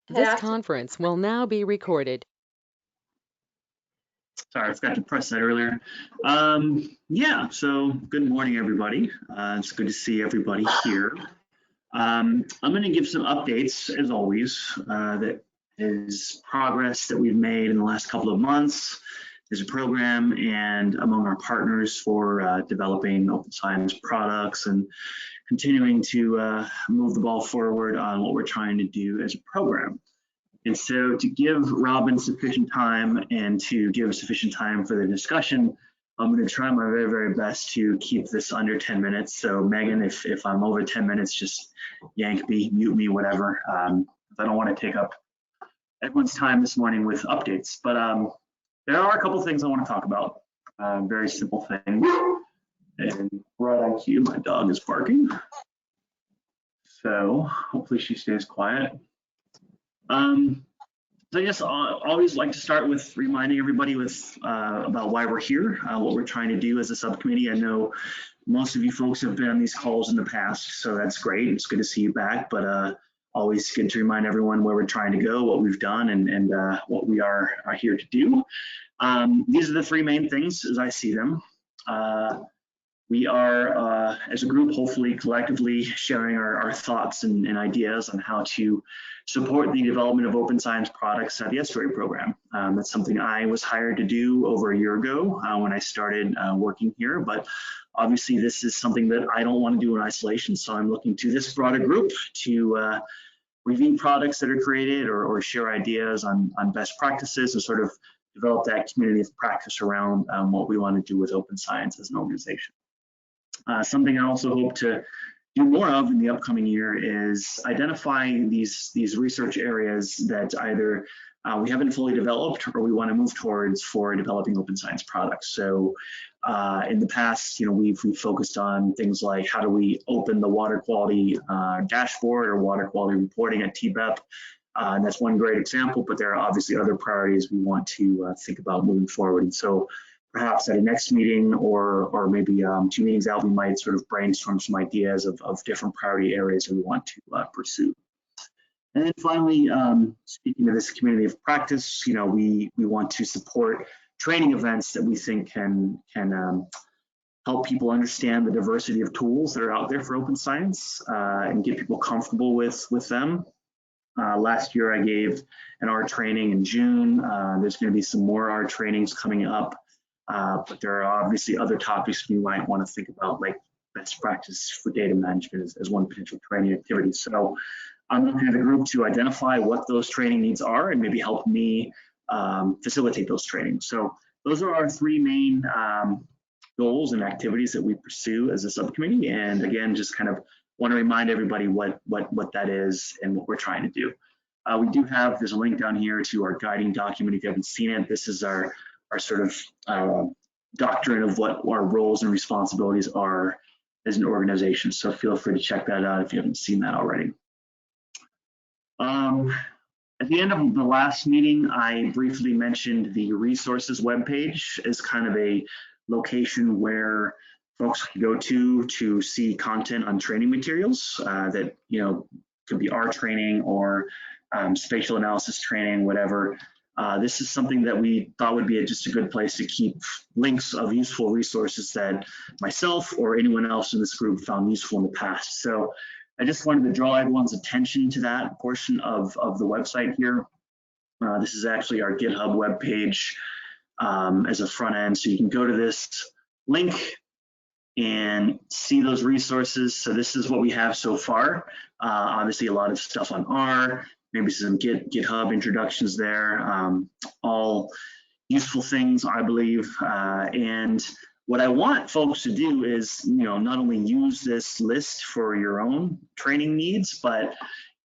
This conference will now be recorded. Sorry, I forgot to press that earlier. Yeah, so good morning, everybody. It's good to see everybody here. I'm going to give some updates, as always. That is progress that we've made in the last couple of months as a program and among our partners for developing open science products and continuing to move the ball forward on what we're trying to do as a program. And so to give Robin sufficient time and to give sufficient time for the discussion, I'm going to try my very, very best to keep this under 10 minutes. So Megan, if I'm over 10 minutes, just yank me, mute me, whatever. I don't want to take up everyone's time this morning with updates, but there are a couple of things I want to talk about. Very simple things. And right on cue, my dog is barking. So hopefully she stays quiet. So I guess I always like to start with reminding everybody with about why we're here, what we're trying to do as a subcommittee. I know most of you folks have been on these calls in the past, so that's great. It's good to see you back, but always good to remind everyone where we're trying to go, what we've done, and what we are here to do. These are the three main things as I see them. We are, as a group, hopefully collectively sharing our thoughts and ideas on how to support the development of open science products at the Estuary program. That's something I was hired to do over a year ago when I started working here, but obviously this is something that I don't want to do in isolation, so I'm looking to this broader group to review products that are created or share ideas on best practices and sort of develop that community of practice around what we want to do with open science as an organization. Something I also hope to do more of in the upcoming year is identifying these research areas that either we haven't fully developed or we want to move towards for developing open science products. So in the past, we've focused on things like how do we open the water quality dashboard or water quality reporting at TBEP. And that's one great example, but there are obviously other priorities we want to think about moving forward. And so perhaps at a next meeting or maybe 2 meetings out, we might sort of brainstorm some ideas of different priority areas that we want to pursue. And then finally, speaking to this community of practice, we want to support training events that we think can help people understand the diversity of tools that are out there for open science and get people comfortable with them. Last year, I gave an R training in June. There's going to be some more R trainings coming up. But there are obviously other topics we might want to think about, like best practice for data management as one potential training activity. So I'm looking at the group to identify what those training needs are and maybe help me facilitate those trainings. So those are our three main goals and activities that we pursue as a subcommittee. And again, just kind of want to remind everybody what that is and what we're trying to do. We do have, there's a link down here to our guiding document if you haven't seen it. This is our sort of doctrine of what our roles and responsibilities are as an organization. So feel free to check that out if you haven't seen that already. At the end of the last meeting, I briefly mentioned the resources webpage as kind of a location where folks can go to see content on training materials that could be our training or spatial analysis training, whatever. This is something that we thought would be just a good place to keep links of useful resources that myself or anyone else in this group found useful in the past. So I just wanted to draw everyone's attention to that portion of the website here. This is actually our GitHub webpage as a front end. So you can go to this link and see those resources. So this is what we have so far. Obviously a lot of stuff on R, maybe some GitHub introductions there, all useful things, I believe. And what I want folks to do is, not only use this list for your own training needs, but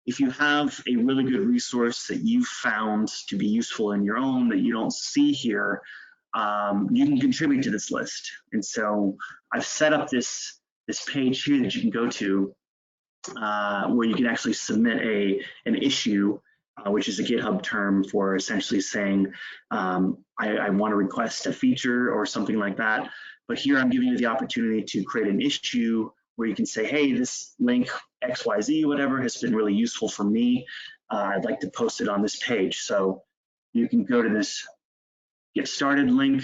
if you have a really good resource that you found to be useful in your own that you don't see here, you can contribute to this list. And so I've set up this page here that you can go to where you can actually submit an issue, which is a GitHub term for essentially saying, I want to request a feature or something like that. But here I'm giving you the opportunity to create an issue where you can say, hey, this link XYZ, whatever, has been really useful for me. I'd like to post it on this page. So you can go to this get started link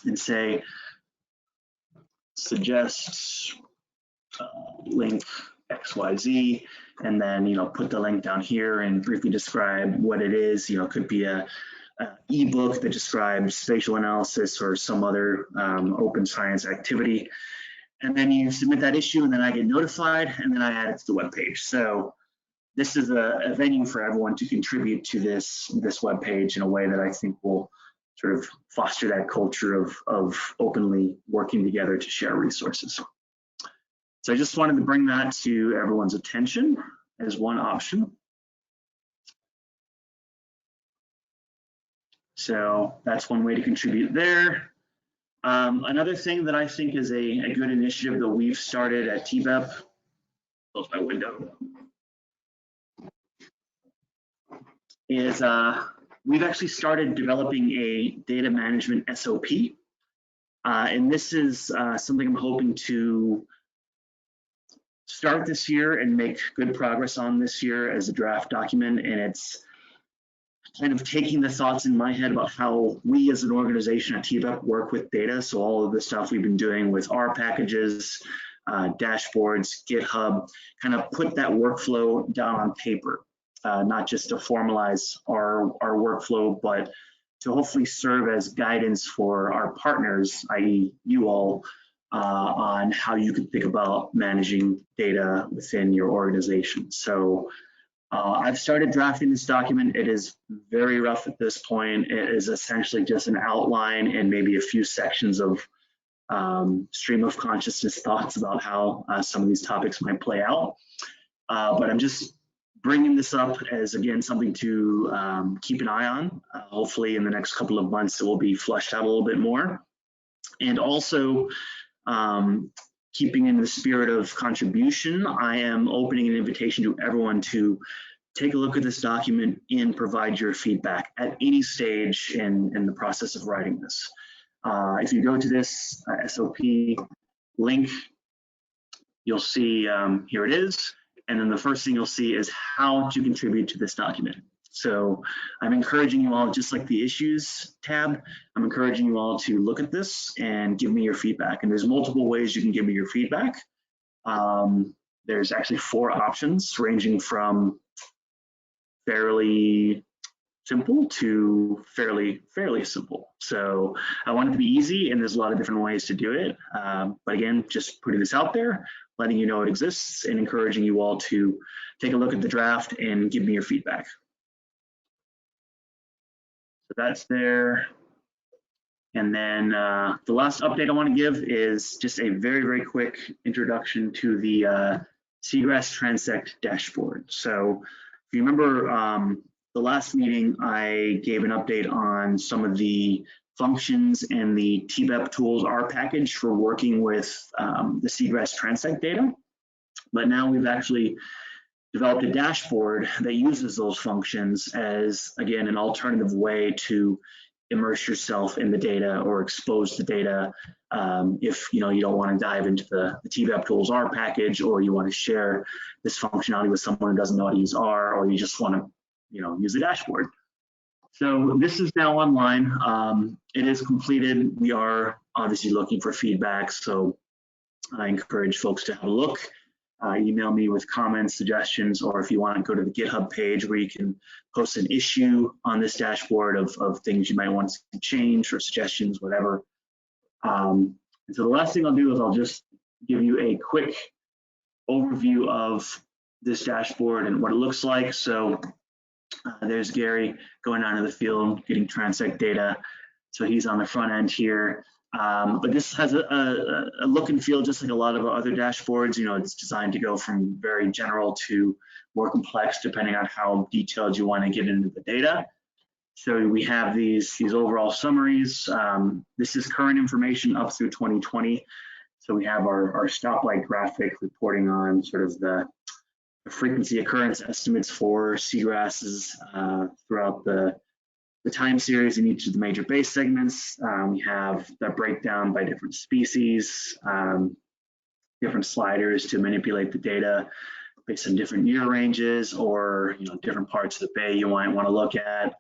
and say, suggest link XYZ, and then, put the link down here and briefly describe what it is. It could be a ebook that describes spatial analysis or some other open science activity. And then you submit that issue, and then I get notified, and then I add it to the web page. So this is a venue for everyone to contribute to this web page in a way that I think will sort of foster that culture of openly working together to share resources. So I just wanted to bring that to everyone's attention as one option. So that's one way to contribute there. Another thing that I think is a good initiative that we've started at TBEP, close my window, is we've actually started developing a data management SOP. And this is something I'm hoping to start this year and make good progress on this year as a draft document. And it's kind of taking the thoughts in my head about how we as an organization at TBEP work with data. So all of the stuff we've been doing with R packages, dashboards, GitHub, kind of put that workflow down on paper, not just to formalize our workflow, but to hopefully serve as guidance for our partners, i.e. you all, on how you can think about managing data within your organization. So I've started drafting this document. It is very rough at this point. It is essentially just an outline and maybe a few sections of stream of consciousness thoughts about how some of these topics might play out. But I'm just bringing this up as, again, something to keep an eye on. Hopefully in the next couple of months, it will be fleshed out a little bit more. And also, keeping in the spirit of contribution, I am opening an invitation to everyone to take a look at this document and provide your feedback at any stage in the process of writing this. If you go to this SOP link, you'll see here it is. And then the first thing you'll see is how to contribute to this document. So I'm encouraging you all, just like the issues tab, I'm encouraging you all to look at this and give me your feedback. And there's multiple ways you can give me your feedback. There's actually 4 options ranging from fairly simple to fairly simple. So I want it to be easy, and there's a lot of different ways to do it. But again, just putting this out there, letting you know it exists, and encouraging you all to take a look at the draft and give me your feedback. So that's there. And then the last update I want to give is just a very quick introduction to the Seagrass transect dashboard. So if you remember the last meeting, I gave an update on some of the functions and the TBEP tools R package for working with the Seagrass transect data. But now we've actually developed a dashboard that uses those functions as, again, an alternative way to immerse yourself in the data or expose the data if you don't want to dive into the TBEP tools R package, or you want to share this functionality with someone who doesn't know how to use R, or you just want to use the dashboard. So this is now online. It is completed. We are obviously looking for feedback, so I encourage folks to have a look. Email me with comments, suggestions, or if you want to go to the GitHub page where you can post an issue on this dashboard of things you might want to change or suggestions, whatever. And so the last thing I'll do is I'll just give you a quick overview of this dashboard and what it looks like. So there's Gary going out into the field, getting transect data. So he's on the front end here. But this has a look and feel just like a lot of other dashboards. It's designed to go from very general to more complex, depending on how detailed you want to get into the data. So we have these overall summaries. This is current information up through 2020. So we have our stoplight graphic reporting on sort of the frequency occurrence estimates for seagrasses throughout the time series in each of the major base segments. We have the breakdown by different species. different sliders to manipulate the data based on different year ranges or different parts of the bay you might want to look at.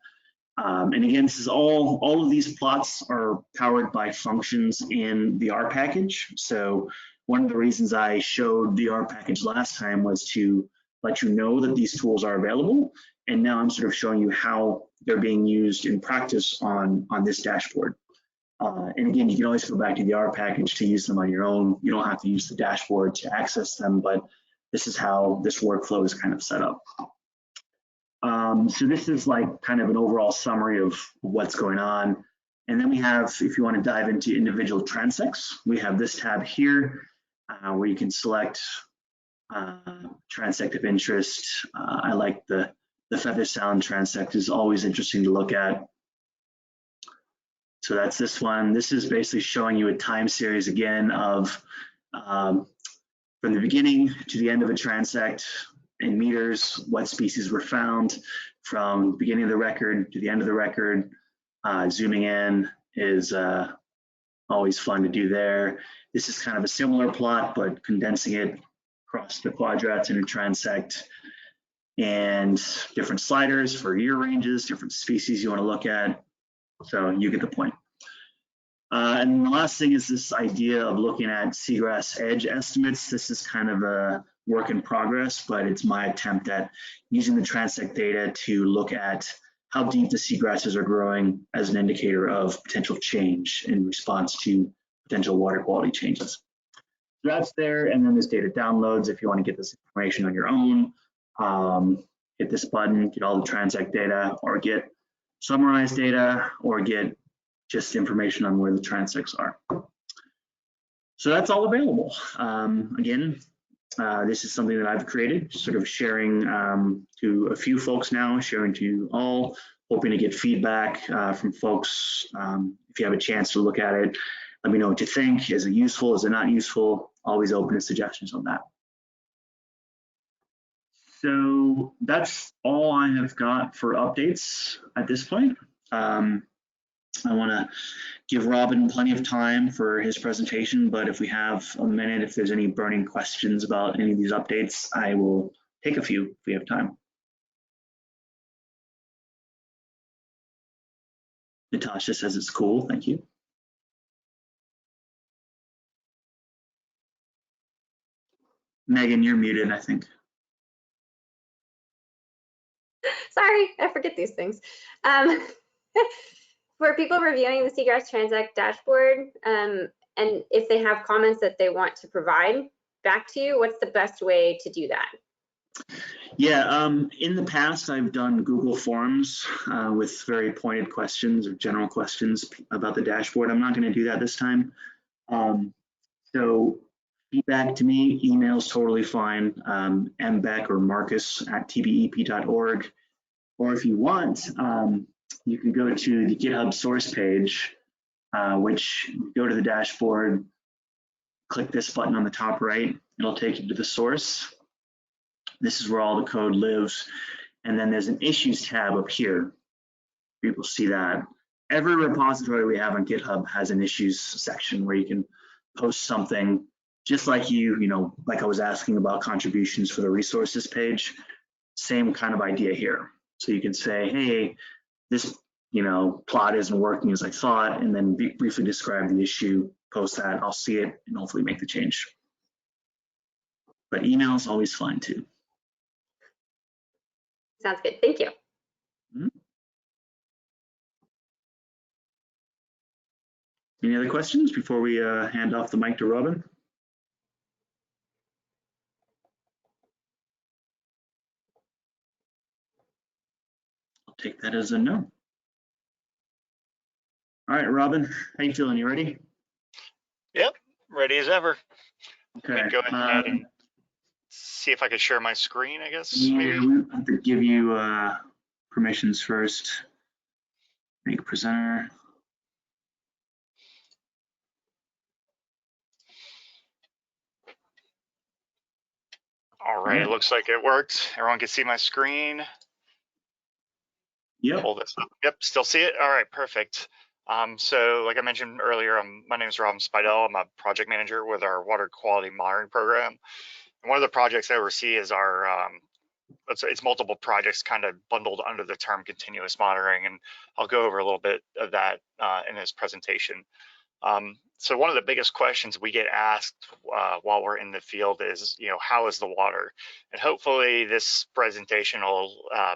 And again, this is all of these plots are powered by functions in the R package. So one of the reasons I showed the R package last time was to let you know that these tools are available. And now I'm sort of showing you how they're being used in practice on this dashboard. And again, you can always go back to the R package to use them on your own. You don't have to use the dashboard to access them, but this is how this workflow is kind of set up. So this is like kind of an overall summary of what's going on. And then we have, if you want to dive into individual transects, we have this tab here where you can select transect of interest. I like the feather sound transect, is always interesting to look at. So that's this one. This is basically showing you a time series again of from the beginning to the end of a transect in meters, what species were found from the beginning of the record to the end of the record. Zooming in is always fun to do there. This is kind of a similar plot, but condensing it across the quadrats in a transect, and different sliders for year ranges, different species you want to look at. So you get the point. And the last thing is this idea of looking at seagrass edge estimates. This is kind of a work in progress, but it's my attempt at using the transect data to look at how deep the seagrasses are growing as an indicator of potential change in response to potential water quality changes. So that's there, and then this data downloads if you want to get this information on your own. Hit this button, get all the transect data, or get summarized data, or get just information on where the transects are. So that's all available. Again, this is something that I've created, sort of sharing to a few folks now, sharing to you all, hoping to get feedback from folks. If you have a chance to look at it, let me know what you think. Is it useful? Is it not useful? Always open to suggestions on that. So that's all I have got for updates at this point. I want to give Robin plenty of time for his presentation, but if we have a minute, if there's any burning questions about any of these updates, I will take a few if we have time. Natasha says it's cool, thank you. Megan, you're muted, I think. Sorry, I forget these things. For people reviewing the Seagrass Transect dashboard, and if they have comments that they want to provide back to you, what's the best way to do that? Yeah, in the past, I've done Google Forms with very pointed questions or general questions about the dashboard. I'm not going to do that this time. So feedback to me, email's totally fine, mbeck or marcus@tbep.org. Or if you want, you can go to the GitHub source page, which go to the dashboard, click this button on the top right, it'll take you to the source. This is where all the code lives. And then there's an issues tab up here. People see that. Every repository we have on GitHub has an issues section where you can post something, just like like I was asking about contributions for the resources page, same kind of idea here. So you can say, hey, this plot isn't working as I thought, and then briefly describe the issue, post that, I'll see it, and hopefully make the change. But email is always fine too. Sounds good, thank you. Mm-hmm. Any other questions before we hand off the mic to Robin? I'll take that as a no. All right, Robin, how you feeling? You ready? Yep, ready as ever. Okay. Go ahead and see if I could share my screen, I guess. Yeah, maybe. we have to give you permissions first. Make presenter. All right, it looks like it worked. Everyone can see my screen. Yep. Pull this up. Yep, still see it? All right, perfect. So like I mentioned earlier, my name is Rob Spidell. I'm a project manager with our water quality monitoring program. And one of the projects I oversee is our, it's multiple projects kind of bundled under the term continuous monitoring. And I'll go over a little bit of that in this presentation. So one of the biggest questions we get asked while we're in the field is, how is the water? And hopefully this presentation will,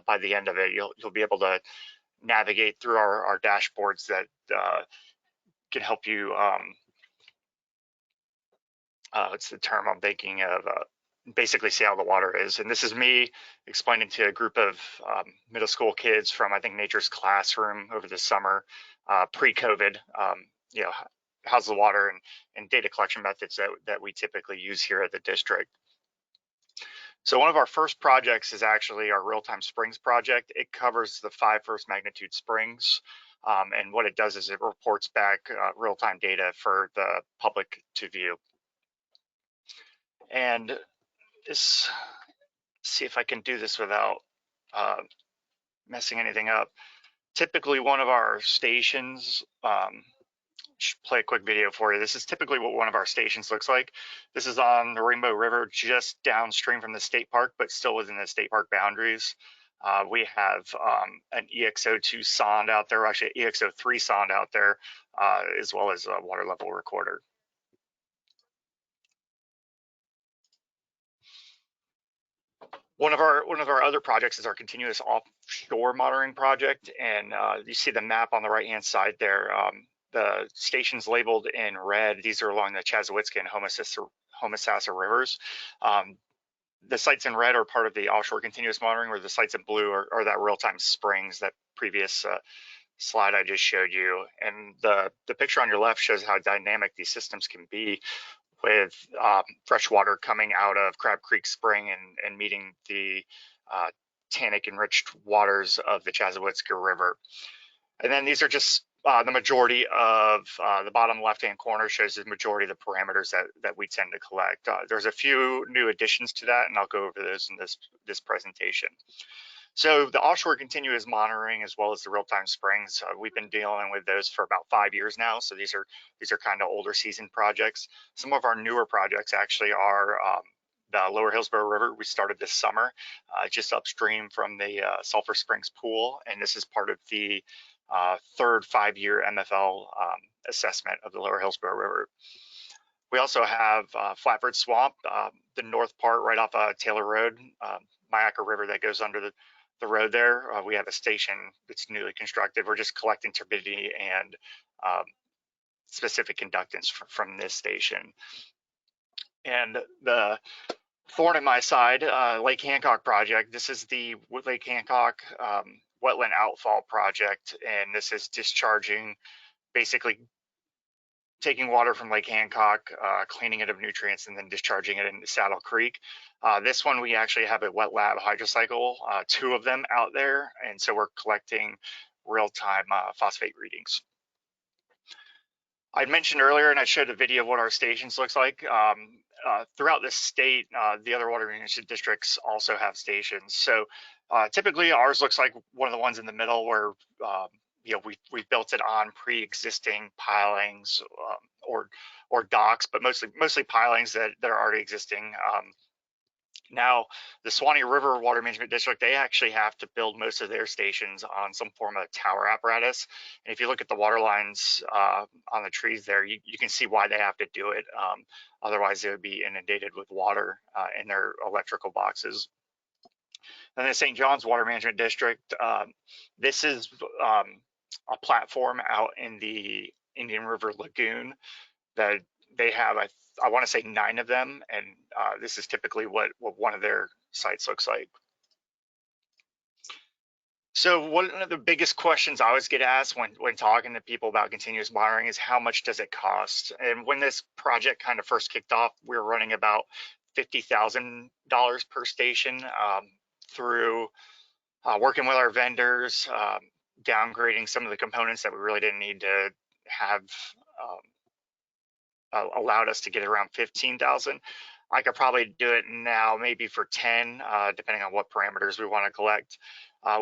by the end of it, you'll be able to navigate through our dashboards that can help you, what's the term I'm thinking of, basically see how the water is. And this is me explaining to a group of middle school kids from, I think, Nature's Classroom over the summer, pre-COVID, how's the water and data collection methods that we typically use here at the district. So one of our first projects is actually our RealTime Springs project. It covers the 5 first magnitude springs. And what it does is it reports back real-time data for the public to view. And this, see if I can do this without messing anything up. Typically one of our stations, play a quick video for you. This is typically what one of our stations looks like. This is on the Rainbow River, just downstream from the state park, but still within the state park boundaries. We have an EXO2 sonde out there, or actually EXO3 sonde out there, as well as a water level recorder. One of our other projects is our continuous offshore monitoring project, and you see the map on the right hand side there. The stations labeled in red, these are along the Chassahowitzka and Homosassa rivers. The sites in red are part of the offshore continuous monitoring, where the sites in blue are that real-time springs, that previous slide I just showed you. And the picture on your left shows how dynamic these systems can be, with fresh water coming out of Crab Creek Spring and meeting the tannic enriched waters of the Chassahowitzka River. And then these are just the majority of the bottom left-hand corner shows the majority of the parameters that we tend to collect. There's a few new additions to that, and I'll go over those in this presentation. So the offshore continuous monitoring, as well as the real-time springs, we've been dealing with those for about 5 years now. So these are kind of older season projects. Some of our newer projects actually are the Lower Hillsborough River. We started this summer, just upstream from the Sulphur Springs pool, and this is part of the third 5-year MFL assessment of the Lower Hillsborough River. We also have Flatford Swamp, the north part right off Taylor Road, Myakka River that goes under the road there. We have a station that's newly constructed. We're just collecting turbidity and specific conductance from this station. And the thorn in my side, Lake Hancock project. This is the Lake Hancock wetland outfall project, and this is discharging, basically taking water from Lake Hancock, cleaning it of nutrients, and then discharging it into Saddle Creek. This one, we actually have a wet lab hydrocycle, 2 of them out there, and so we're collecting real-time phosphate readings. I mentioned earlier, and I showed a video of what our stations looks like. Throughout the state, the other water management districts also have stations. So typically ours looks like one of the ones in the middle, where we've built it on pre-existing pilings or docks, but mostly pilings that are already existing. Now, the Suwannee River Water Management District, they actually have to build most of their stations on some form of tower apparatus. And if you look at the water lines on the trees there, you can see why they have to do it. Otherwise, they would be inundated with water in their electrical boxes. And the St. John's Water Management District, this is a platform out in the Indian River Lagoon that they have, I want to say 9 of them, and this is typically what one of their sites looks like. So one of the biggest questions I always get asked when talking to people about continuous monitoring is, how much does it cost? And when this project kind of first kicked off, we were running about $50,000 per station through working with our vendors, downgrading some of the components that we really didn't need to have, allowed us to get around 15,000. I could probably do it now, maybe for 10, depending on what parameters we want to collect.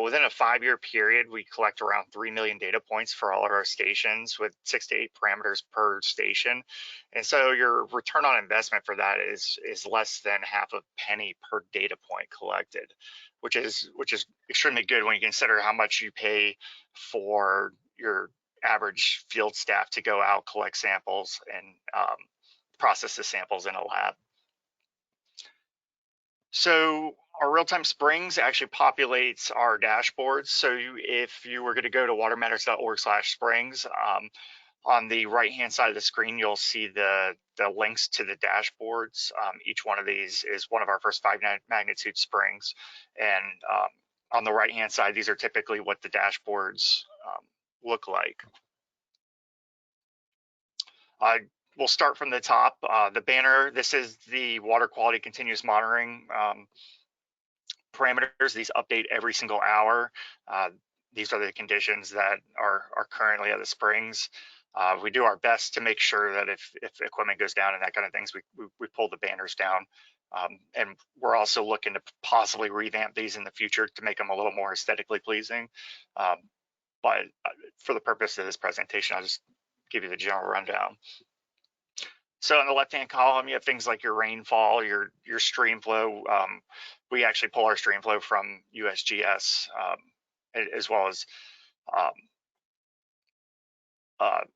Within a 5-year period, we collect around 3 million data points for all of our stations with 6 to 8 parameters per station. And so your return on investment for that is less than half a penny per data point collected, which is extremely good when you consider how much you pay for your average field staff to go out, collect samples, and process the samples in a lab. So our real-time springs actually populates our dashboards. So if you were going to go to watermatters.org/springs, on the right-hand side of the screen, you'll see the links to the dashboards. Each one of these is one of our first 5 magnitude springs. And on the right-hand side, these are typically what the dashboards look like. We'll start from the top. The banner, this is the water quality continuous monitoring parameters. These update every single hour. These are the conditions that are currently at the springs. We do our best to make sure that if equipment goes down and that kind of things, we pull the banners down. And we're also looking to possibly revamp these in the future to make them a little more aesthetically pleasing. But for the purpose of this presentation, I'll just give you the general rundown. So in the left-hand column, you have things like your rainfall, your stream flow. We actually pull our stream flow from USGS, as well as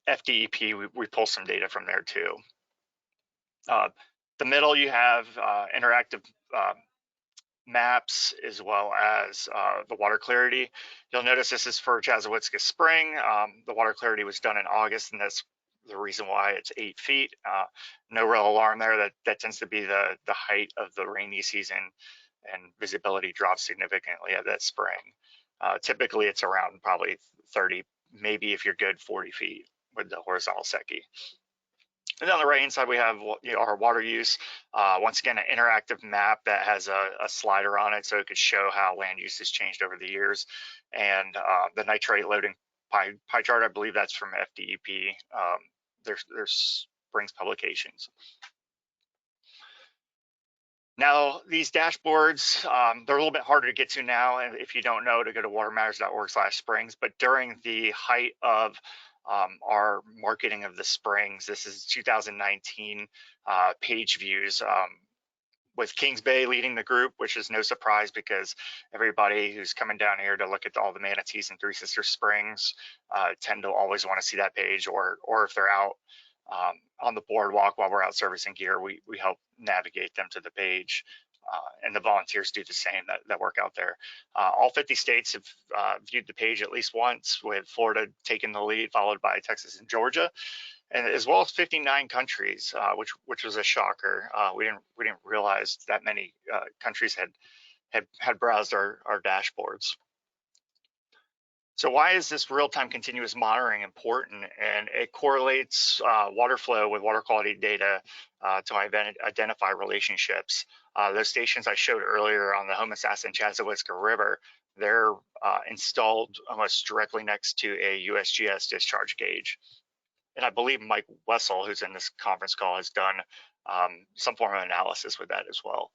FDEP. We pull some data from there too. The middle, you have interactive maps as well as the water clarity. You'll notice this is for Chassahowitzka Spring. The water clarity was done in August, and that's the reason why it's 8 feet. No real alarm there. That tends to be the height of the rainy season, and visibility drops significantly at that spring. Typically, it's around probably 30, maybe if you're good, 40 feet with the horizontal secchi. And on the right hand side, we have our water use. Once again, an interactive map that has a slider on it, so it could show how land use has changed over the years. And the nitrate loading pie chart, I believe that's from FDEP. There's Springs publications. Now, these dashboards, they're a little bit harder to get to now. And if you don't know, to go to watermatters.org/springs. But during the height of our marketing of the springs, this is 2019 page views, with Kings Bay leading the group, which is no surprise because everybody who's coming down here to look at all the manatees in Three Sisters Springs tend to always want to see that page, or if they're out on the boardwalk while we're out servicing gear, we help navigate them to the page, and the volunteers do the same that work out there. All 50 states have viewed the page at least once, with Florida taking the lead, followed by Texas and Georgia, and as well as 59 countries, which was a shocker. We didn't realize that many countries had browsed our dashboards. So why is this real-time continuous monitoring important? And it correlates water flow with water quality data to identify relationships. Those stations I showed earlier on the Homosassa and Chassahowitzka River, they're installed almost directly next to a USGS discharge gauge. And I believe Mike Wessel, who's in this conference call, has done some form of analysis with that as well.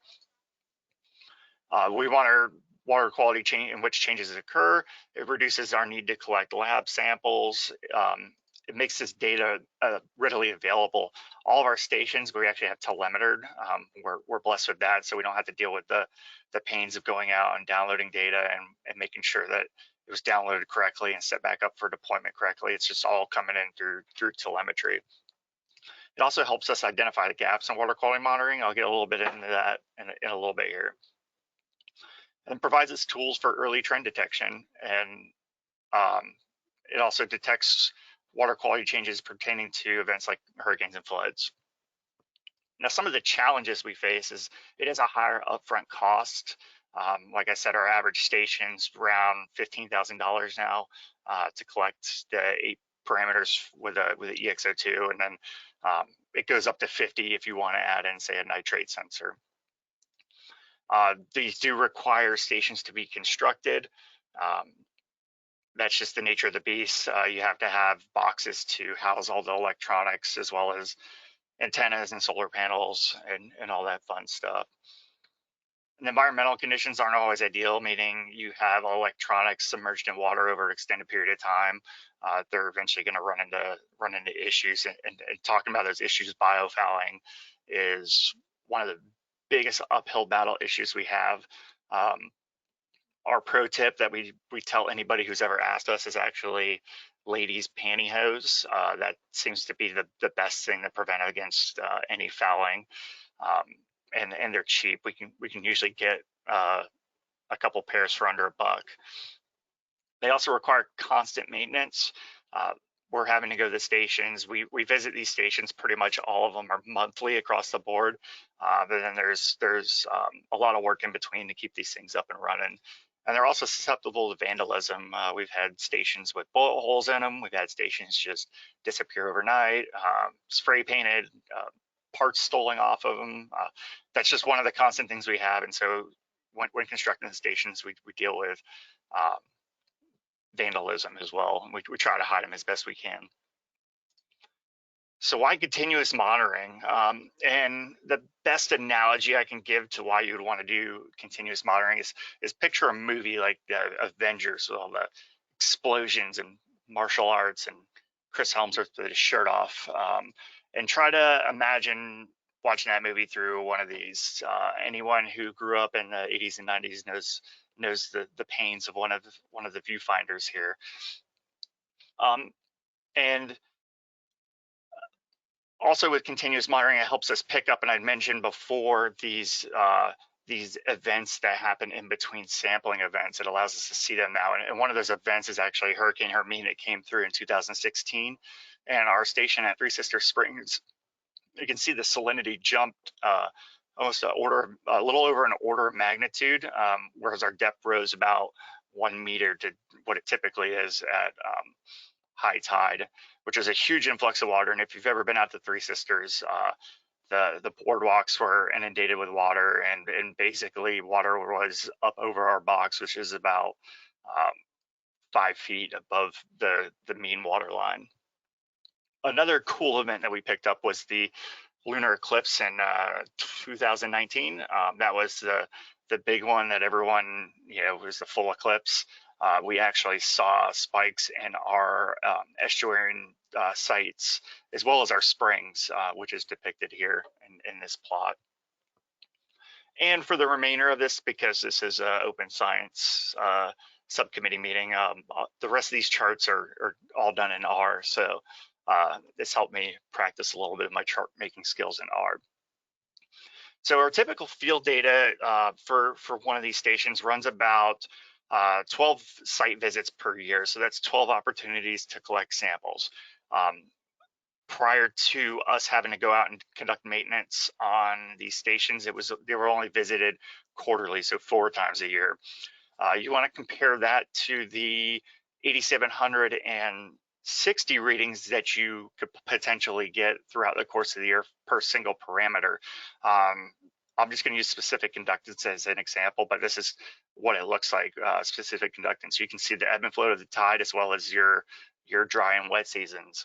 We want our water quality change in which changes occur. It reduces our need to collect lab samples. It makes this data readily available. All of our stations, we actually have telemetered. We're blessed with that, so we don't have to deal with the pains of going out and downloading data and making sure that it was downloaded correctly and set back up for deployment correctly. It's just all coming in through telemetry. It also helps us identify the gaps in water quality monitoring. I'll get a little bit into that in a little bit here. And provides us tools for early trend detection, and it also detects water quality changes pertaining to events like hurricanes and floods. Now, some of the challenges we face is it is a higher upfront cost. Like I said, our average station's around $15,000 now to collect the 8 parameters with a EXO2, and then it goes up to 50 if you want to add in, say, a nitrate sensor. These do require stations to be constructed. That's just the nature of the beast. You have to have boxes to house all the electronics, as well as antennas and solar panels and all that fun stuff. And environmental conditions aren't always ideal, meaning you have electronics submerged in water over an extended period of time. They're eventually going to run into issues. And talking about those issues, biofouling is one of the biggest uphill battle issues we have. Our pro tip that we tell anybody who's ever asked us is actually ladies' pantyhose. That seems to be the best thing to prevent against any fouling. And they're cheap. We can usually get a couple pairs for under $1. They also require constant maintenance. We're having to go to the stations. We visit these stations. Pretty much all of them are monthly across the board. But then there's a lot of work in between to keep these things up and running. And they're also susceptible to vandalism. We've had stations with bullet holes in them. We've had stations just disappear overnight, spray painted, parts stolen off of them. That's just one of the constant things we have. And so when constructing the stations, we deal with vandalism as well. We try to hide them as best we can. So why continuous monitoring? And the best analogy I can give to why you would want to do continuous monitoring is picture a movie like the Avengers with all the explosions and martial arts and Chris Hemsworth with his shirt off, and try to imagine watching that movie through one of these. Anyone who grew up in the 80s and 90s knows the pains of one of the viewfinders here. And also with continuous monitoring, it helps us pick up, and I'd mentioned before, these events that happen in between sampling events. It allows us to see them now. And one of those events is actually Hurricane Hermine that came through in 2016. And our station at Three Sisters Springs, you can see the salinity jumped almost a little over an order of magnitude, whereas our depth rose about 1 meter to what it typically is at high tide, which is a huge influx of water. And if you've ever been out to Three Sisters, the boardwalks were inundated with water, and basically water was up over our box, which is about 5 feet above the mean water line. Another cool event that we picked up was the Lunar Eclipse in 2019. That was the big one that everyone, was the full eclipse. We actually saw spikes in our estuarine sites, as well as our springs, which is depicted here in this plot. And for the remainder of this, because this is an open science subcommittee meeting, the rest of these charts are all done in R. So this helped me practice a little bit of my chart making skills in R. So our typical field data for one of these stations runs about 12 site visits per year. So that's 12 opportunities to collect samples. Prior to us having to go out and conduct maintenance on these stations, they were only visited quarterly, so 4 times a year. You want to compare that to the 8,760 readings that you could potentially get throughout the course of the year per single parameter. I'm just going to use specific conductance as an example, but this is what it looks like, specific conductance. You can see the ebb and flow of the tide, as well as your dry and wet seasons.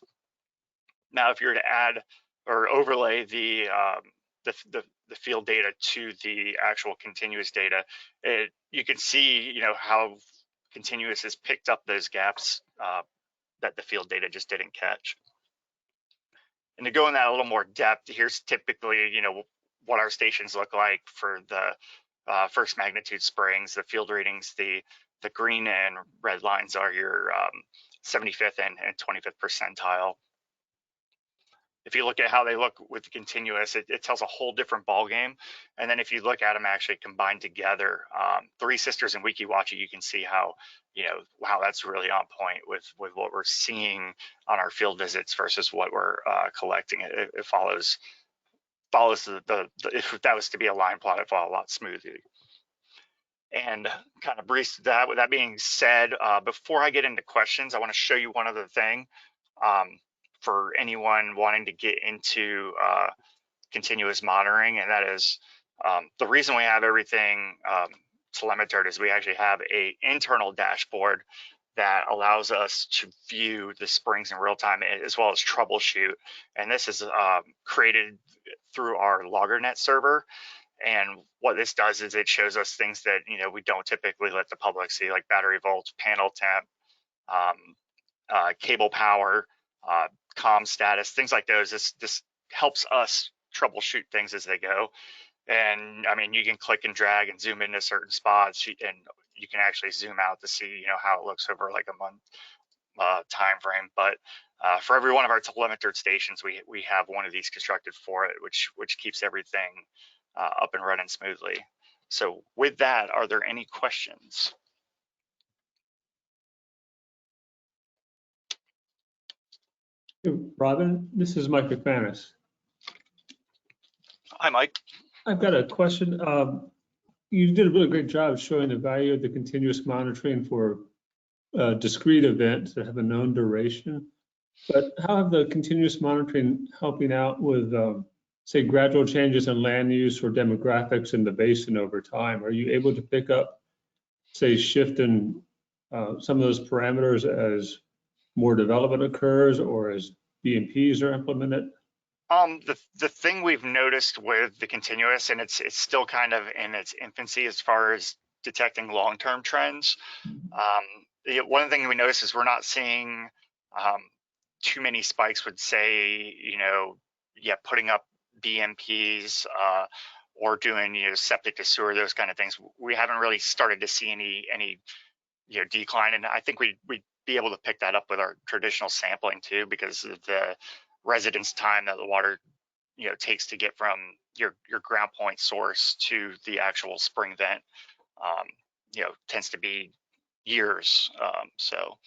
Now, if you were to add or overlay the field data to the actual continuous data, you can see, how continuous has picked up those gaps that the field data just didn't catch. And to go in that a little more depth, here's typically, what our stations look like for the first magnitude springs. The field readings, the green and red lines are your 75th and 25th percentile. If you look at how they look with the continuous, it tells a whole different ballgame. And then if you look at them actually combined together, Three Sisters and Weeki Wachee, you can see how, how that's really on point with what we're seeing on our field visits versus what we're collecting. It follows if that was to be a line plot, it follows a lot smoother. And kind of brief that. With that being said, before I get into questions, I want to show you one other thing. For anyone wanting to get into continuous monitoring, and that is the reason we have everything telemetered is we actually have an internal dashboard that allows us to view the springs in real time as well as troubleshoot. And this is created through our LoggerNet server. And what this does is it shows us things that we don't typically let the public see, like battery volts, panel temp, cable power, comm status, things like those. This helps us troubleshoot things as they go. And I mean, you can click and drag and zoom into certain spots, and you can actually zoom out to see how it looks over like a month time frame. But for every one of our telemetered stations, we have one of these constructed for it, which keeps everything up and running smoothly. So with that, are there any questions? Robin, this is Mike McManus. Hi, Mike. I've got a question. You did a really great job showing the value of the continuous monitoring for discrete events that have a known duration. But how have the continuous monitoring helping out with, say, gradual changes in land use or demographics in the basin over time? Are you able to pick up, say, shift in some of those parameters as more development occurs or as BMPs are implemented? The thing we've noticed with the continuous, and it's still kind of in its infancy as far as detecting long-term trends. One of the things we notice is we're not seeing too many spikes with, say, putting up BMPs or doing septic to sewer, those kind of things. We haven't really started to see any decline, and I think we'd be able to pick that up with our traditional sampling too, because of the residence time that the water takes to get from your ground point source to the actual spring vent tends to be years. So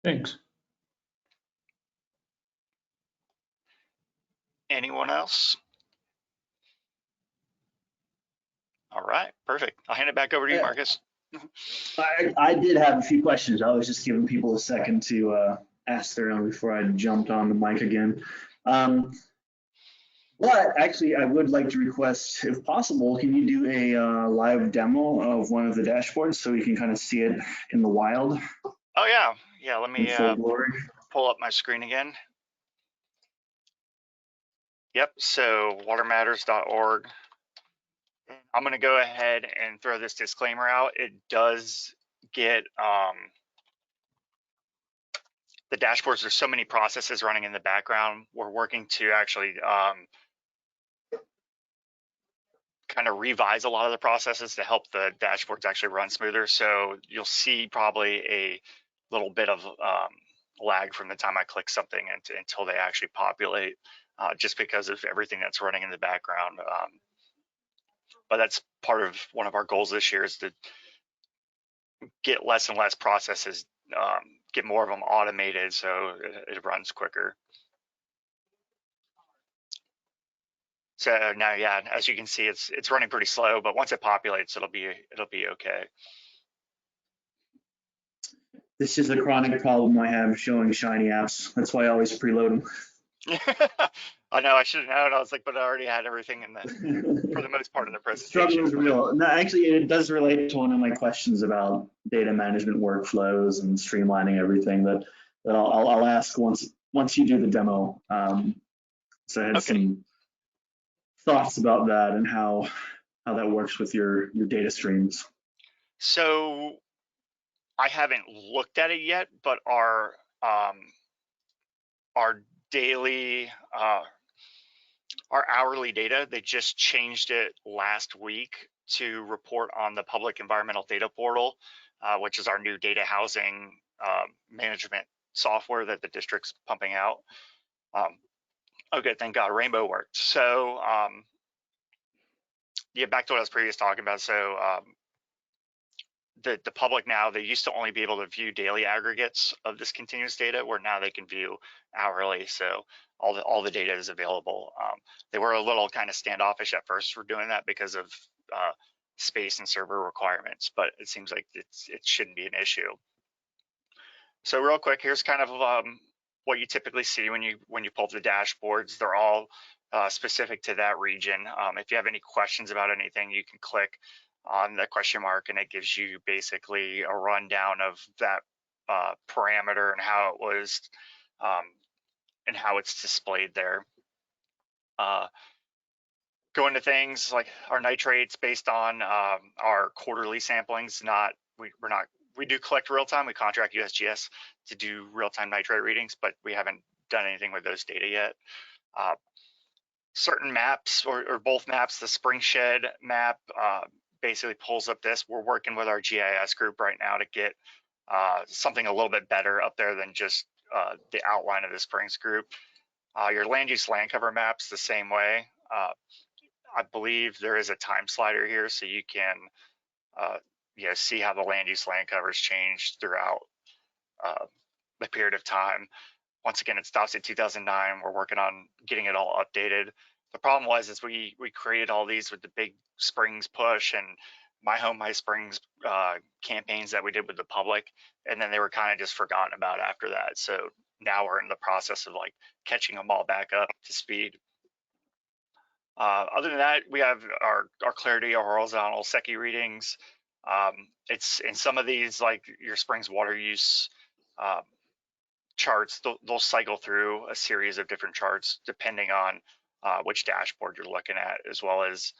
Thanks. anyone else? All right, perfect. I'll hand it back over to you, Marcus. I did have a few questions. I was just giving people a second to ask their own before I jumped on the mic again. But actually, I would like to request, if possible, can you do a live demo of one of the dashboards so we can kind of see it in the wild? Oh yeah, yeah. Let me pull up my screen again. Yep. So watermatters.org. I'm going to go ahead and throw this disclaimer out. It does get the dashboards. There's so many processes running in the background. We're working to actually kind of revise a lot of the processes to help the dashboards actually run smoother. So you'll see probably a little bit of lag from the time I click something until they actually populate, just because of everything that's running in the background. But that's part of one of our goals this year, is to get less and less processes, get more of them automated so it runs quicker. So now, yeah, as you can see, it's running pretty slow, but once it populates, it'll be okay. This is a chronic problem I have showing shiny apps. That's why I always preload them. I know, I should have known. I was like, but I already had everything in the, for the most part of the presentation. Struggle is real. No, actually, it does relate to one of my questions about data management workflows and streamlining everything that I'll ask once you do the demo. So I had some thoughts about that and how that works with your data streams. So I haven't looked at it yet, but our daily, our hourly data, they just changed it last week to report on the public environmental data portal, which is our new data housing management software that the district's pumping out. Okay, thank God, Rainbow worked. So yeah, back to what I was previously talking about. So the public now, they used to only be able to view daily aggregates of this continuous data, where now they can view hourly. So all the data is available. They were a little kind of standoffish at first for doing that because of space and server requirements, but it seems like it shouldn't be an issue. So real quick, here's kind of what you typically see when you pull up the dashboards. They're all specific to that region. If you have any questions about anything, you can click on the question mark and it gives you basically a rundown of that parameter and how it was and how it's displayed there. Go into things like our nitrates based on our quarterly samplings. We do collect real time. We contract USGS to do real-time nitrate readings, but we haven't done anything with those data yet. Certain maps or both maps, the spring shed map basically pulls up this. We're working with our GIS group right now to get something a little bit better up there than just the outline of the Springs group. Your land use land cover maps the same way. I believe there is a time slider here, so you can see how the land use land covers changed throughout the period of time. Once again, it stops at 2009. We're working on getting it all updated. The problem was is we created all these with the big Springs push and My Home, My Springs campaigns that we did with the public, and then they were kind of just forgotten about after that. So now we're in the process of like catching them all back up to speed. Other than that, we have our clarity, our horizontal SECI readings. It's in some of these, like your Springs water use charts, they'll cycle through a series of different charts depending on which dashboard you're looking at, as well as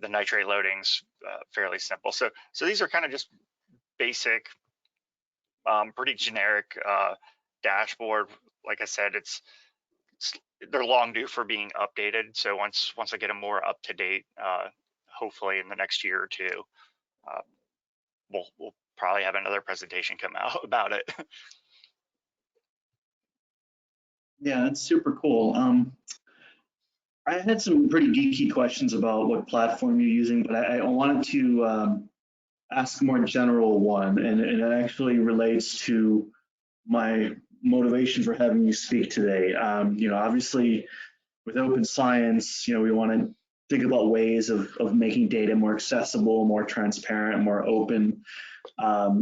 the nitrate loadings, fairly simple. So these are kind of just basic, pretty generic dashboard. Like I said, they're long due for being updated. So once I get them more up to date, hopefully in the next year or two, we'll probably have another presentation come out about it. Yeah, that's super cool. I had some pretty geeky questions about what platform you're using, but I wanted to ask a more general one, and it actually relates to my motivation for having you speak today. Obviously, with open science, we want to think about ways of making data more accessible, more transparent, more open,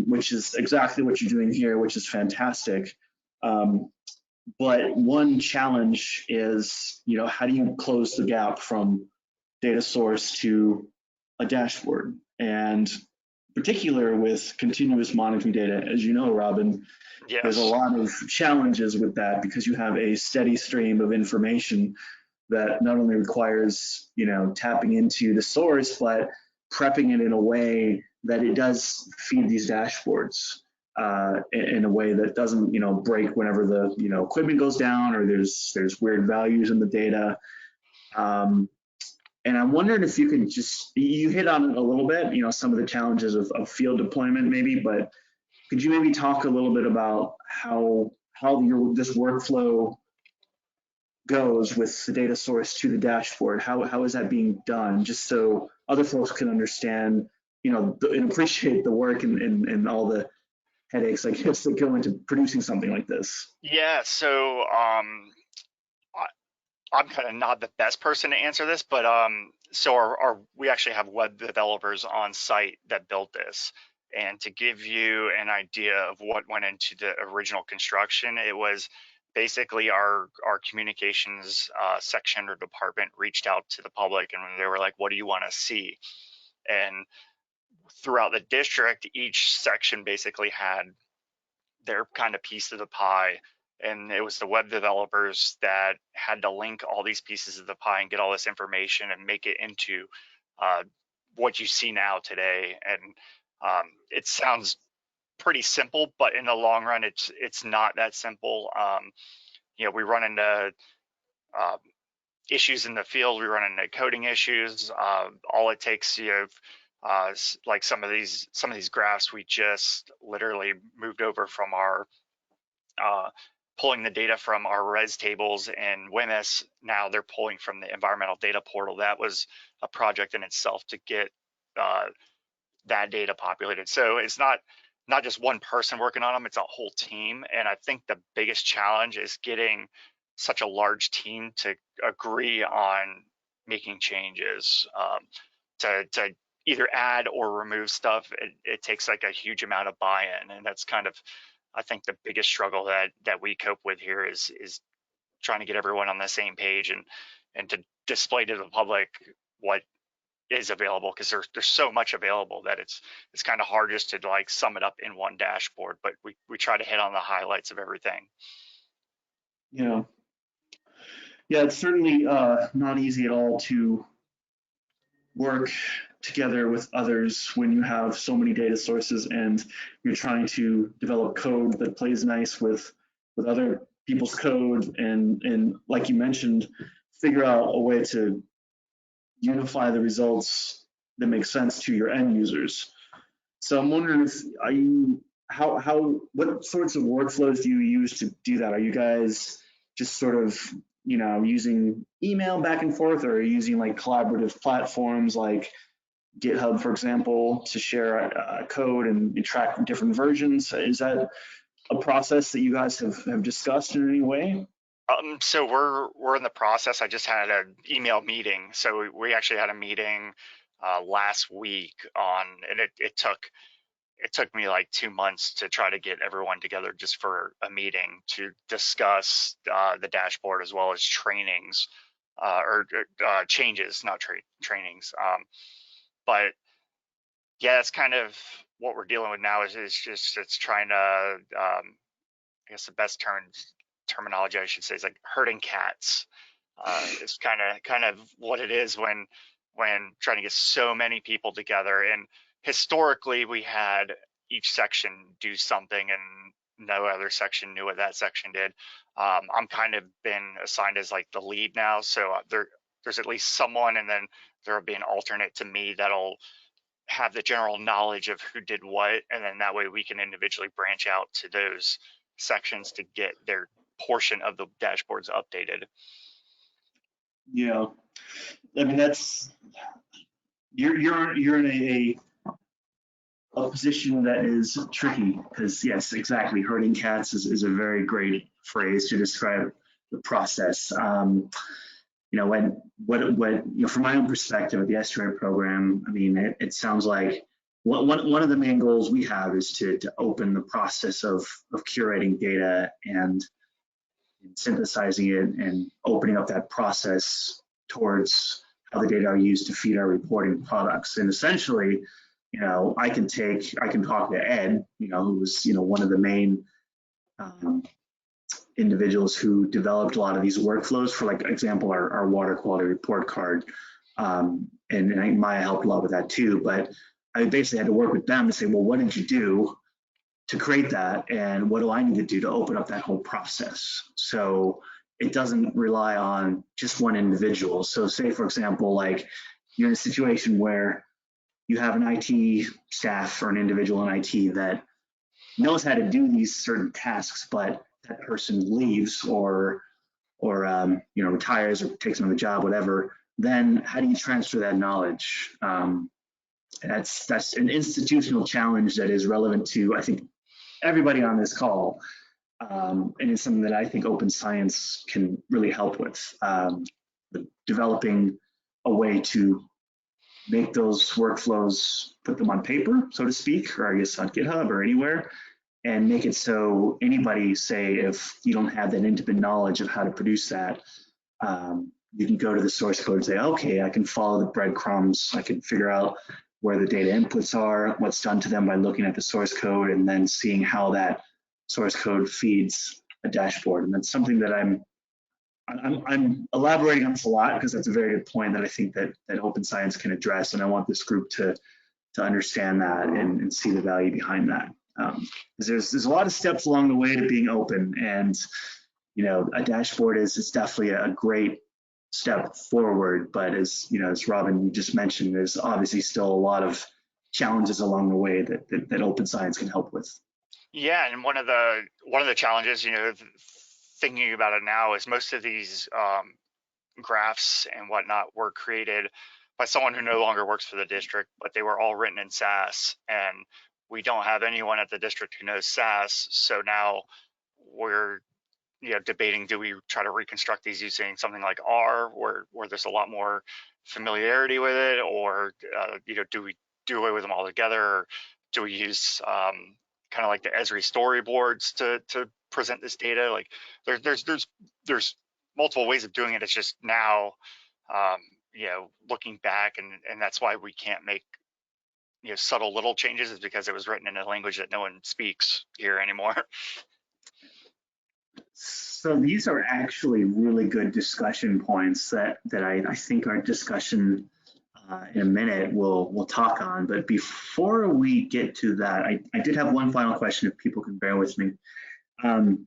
which is exactly what you're doing here, which is fantastic. But one challenge is, how do you close the gap from data source to a dashboard? And particular with continuous monitoring data, as you know, Robin, Yes. There's a lot of challenges with that because you have a steady stream of information that not only requires, tapping into the source, but prepping it in a way that it does feed these dashboards in a way that doesn't, break whenever the, equipment goes down or there's weird values in the data. And I'm wondering if you could you hit on it a little bit, some of the challenges of field deployment maybe, but could you maybe talk a little bit about how this workflow goes with the data source to the dashboard? How is that being done? Just so other folks can understand, and appreciate the work and all the headaches, I guess, that go into producing something like this. Yeah, so I'm kind of not the best person to answer this, but so we actually have web developers on site that built this. And to give you an idea of what went into the original construction, it was basically our communications section or department reached out to the public and they were like, what do you want to see? And throughout the district, each section basically had their kind of piece of the pie. And it was the web developers that had to link all these pieces of the pie and get all this information and make it into what you see now today. And it sounds pretty simple, but in the long run, it's not that simple. We run into issues in the field. We run into coding issues. All it takes, like some of these graphs, we just literally moved over from our pulling the data from our res tables in WMIS. Now they're pulling from the environmental data portal. That was a project in itself to get that data populated. So it's not just one person working on them, it's a whole team. And I think the biggest challenge is getting such a large team to agree on making changes, to either add or remove stuff. It takes like a huge amount of buy-in, and that's kind of, I think, the biggest struggle that we cope with here is trying to get everyone on the same page. And and to display to the public what is available, because there's so much available that it's kind of hard just to like sum it up in one dashboard, but we try to hit on the highlights of everything. Yeah. Yeah, it's certainly not easy at all to work together with others when you have so many data sources and you're trying to develop code that plays nice with other people's code, and like you mentioned, figure out a way to unify the results that make sense to your end users. So I'm wondering if what sorts of workflows do you use to do that? Are you guys just sort of, using email back and forth, or are you using like collaborative platforms like GitHub, for example, to share code and track different versions? Is that a process that you guys have discussed in any way? So we're in the process. I just had an email meeting. So we actually had a meeting last week and it took me like 2 months to try to get everyone together just for a meeting to discuss the dashboard as well as trainings or changes, not trainings. But yeah, that's kind of what we're dealing with now is just it's trying to, I guess the best terminology I should say is like herding cats. It's kind of what it is when trying to get so many people together. And historically, we had each section do something and no other section knew what that section did. I'm kind of been assigned as like the lead now, so there's at least someone, and then there'll be an alternate to me that'll have the general knowledge of who did what, and then that way we can individually branch out to those sections to get their portion of the dashboards updated. Yeah, I mean you're in a position that is tricky, because yes, exactly, herding cats is a very great phrase to describe the process. From my own perspective at the estuary program, I mean, it sounds like one of the main goals we have is to open the process of curating data and synthesizing it and opening up that process towards how the data are used to feed our reporting products. And essentially, I can talk to Ed, who was, one of the main individuals who developed a lot of these workflows for, like, example, our water quality report card. And Maya helped a lot with that too, but I basically had to work with them to say, well, what did you do to create that? And what do I need to do to open up that whole process? So it doesn't rely on just one individual. So say, for example, like you're in a situation where you have an IT staff or an individual in IT that knows how to do these certain tasks, but that person leaves or retires or takes another job, whatever. Then how do you transfer that knowledge? That's an institutional challenge that is relevant to, I think, everybody on this call, and it's something that I think Open Science can really help with, developing a way to make those workflows, put them on paper, so to speak, or I guess on GitHub or anywhere, and make it so anybody, say, if you don't have that intimate knowledge of how to produce that, you can go to the source code and say, okay, I can follow the breadcrumbs, I can figure out where the data inputs are, what's done to them by looking at the source code, and then seeing how that source code feeds a dashboard. And that's something that I'm elaborating on this a lot because that's a very good point that I think that Open Science can address, and I want this group to understand that and see the value behind that. Because there's a lot of steps along the way to being open, and a dashboard is definitely a great step forward, but as Robin, you just mentioned, there's obviously still a lot of challenges along the way that Open Science can help with. Yeah, and one of the challenges, thinking about it now, is most of these graphs and whatnot were created by someone who no longer works for the district, but they were all written in SAS, and we don't have anyone at the district who knows SAS. So now we're debating, do we try to reconstruct these using something like R, where there's a lot more familiarity with it, or do we do away with them altogether, or do we use kind of like the Esri storyboards to present this data? Like there's multiple ways of doing it. It's just now, you know, looking back, and that's why we can't make, you know, subtle little changes, is because it was written in a language that no one speaks here anymore. So these are actually really good discussion points that I think our discussion in a minute we'll talk on. But before we get to that, I did have one final question, if people can bear with me. And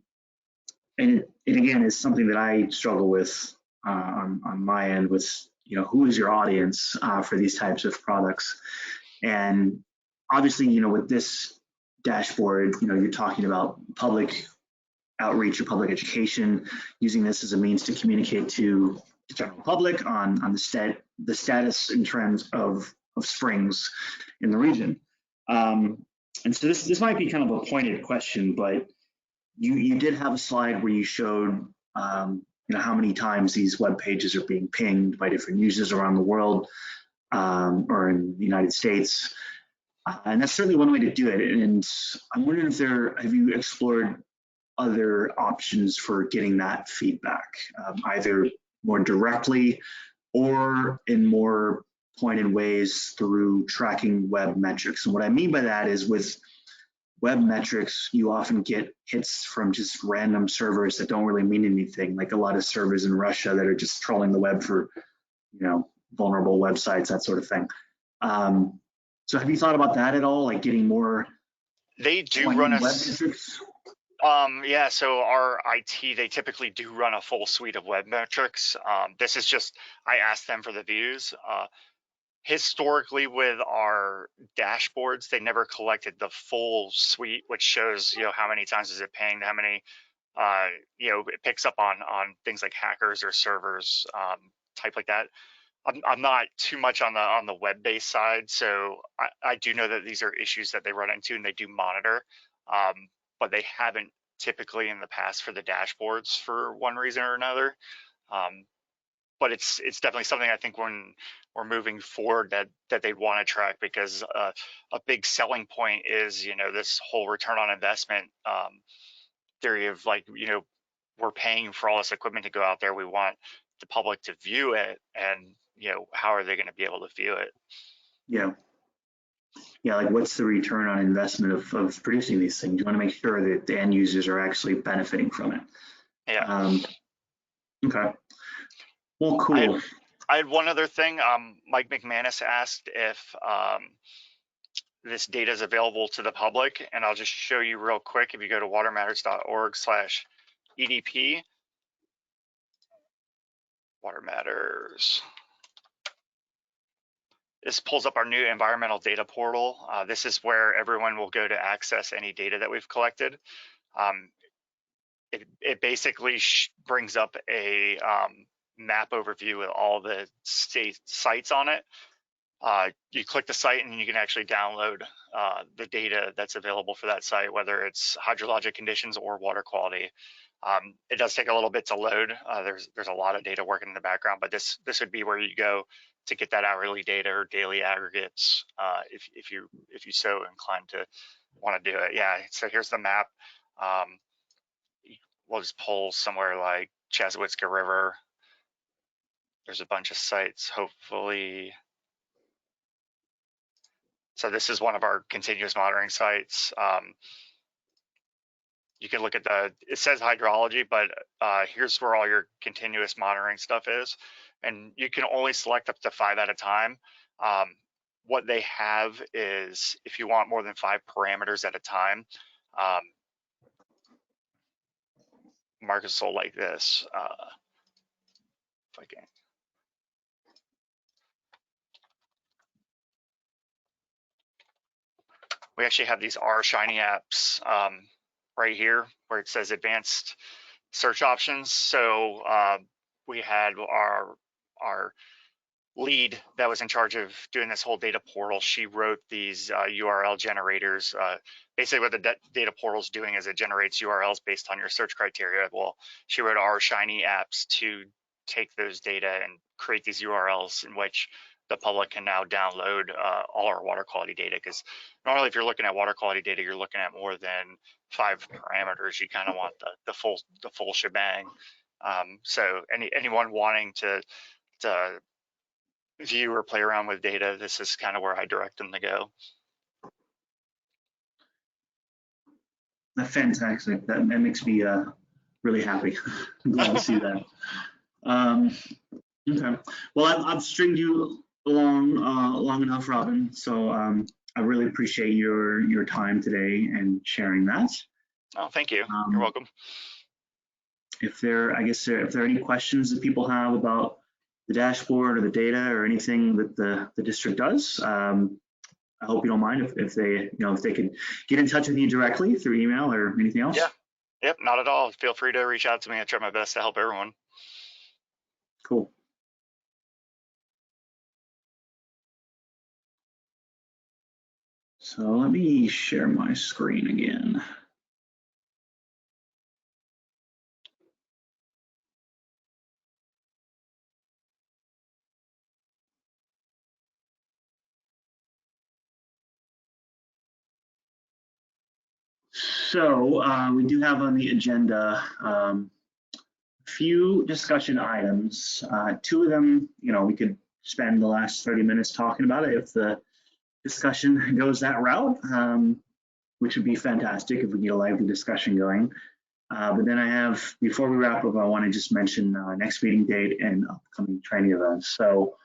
it again is something that I struggle with on my end with, you know, who is your audience for these types of products? And obviously, you know, with this dashboard, you know, you're talking about public outreach or public education, using this as a means to communicate to the general public on the status and trends of springs in the region. And so this might be kind of a pointed question, but you did have a slide where you showed you know, how many times these web pages are being pinged by different users around the world or in the United States. And that's certainly one way to do it. And I'm wondering if have you explored other options for getting that feedback, either more directly or in more pointed ways through tracking web metrics. And what I mean by that is, with web metrics, you often get hits from just random servers that don't really mean anything, like a lot of servers in Russia that are just trolling the web for, you know, vulnerable websites, that sort of thing. So have you thought about that at all, like getting more? They do run a web metrics? Yeah, so our IT, they typically do run a full suite of web metrics. This is just, I asked them for the views. Historically, with our dashboards, they never collected the full suite, which shows, you know, how many times is it pinged, how many, you know, it picks up on things like hackers or servers, type like that. I'm not too much on the web-based side, so I do know that these are issues that they run into and they do monitor. But they haven't typically in the past for the dashboards for one reason or another. But it's definitely something I think when we're moving forward that they'd want to track, because a big selling point is, you know, this whole return on investment theory of, like, you know, we're paying for all this equipment to go out there. We want the public to view it, and, you know, how are they going to be able to view it? Yeah. Yeah, like what's the return on investment of producing these things? You want to make sure that the end users are actually benefiting from it. Yeah. Okay. Well, cool. I had one other thing. Mike McManus asked if this data is available to the public, and I'll just show you real quick. If you go to watermatters.org/EDP, Water Matters. This pulls up our new environmental data portal. This is where everyone will go to access any data that we've collected. It basically brings up a map overview with all the state sites on it. You click the site and you can actually download the data that's available for that site, whether it's hydrologic conditions or water quality. It does take a little bit to load. There's a lot of data working in the background, but this would be where you go to get that hourly data or daily aggregates, if you so inclined to want to do it. Yeah, so here's the map. We'll just pull somewhere like Chaswitzka River. There's a bunch of sites, hopefully. So this is one of our continuous monitoring sites. You can look at it says hydrology, but here's where all your continuous monitoring stuff is. And you can only select up to 5 at a time. What they have is, if you want more than 5 parameters at a time, Marcus will like this. If I can. We actually have these R Shiny apps right here where it says advanced search options. So we had our lead that was in charge of doing this whole data portal. She wrote these URL generators. Basically what the data portal is doing is it generates URLs based on your search criteria. Well, she wrote our Shiny apps to take those data and create these URLs in which the public can now download all our water quality data. Because normally if you're looking at water quality data, you're looking at more than 5 parameters. You kind of want the full shebang. So anyone wanting to view or play around with data, this is kind of where I direct them to go. That's fantastic. That makes me really happy. I'm glad to see that. Okay. Well, I've stringed you along long enough, Robin. So I really appreciate your time today and sharing that. Oh, thank you. You're welcome. If there are any questions that people have about the dashboard or the data or anything that the district does, I hope you don't mind if they, if they could get in touch with you directly through email or anything else. Yeah. Yep. Not at all. Feel free to reach out to me. I try my best to help everyone. Cool. So let me share my screen again. So we do have on the agenda a few discussion items. Two of them, we could spend the last 30 minutes talking about it if the discussion goes that route, which would be fantastic if we get a lively discussion going. But then I have, before we wrap up, I want to just mention next meeting date and upcoming training events. So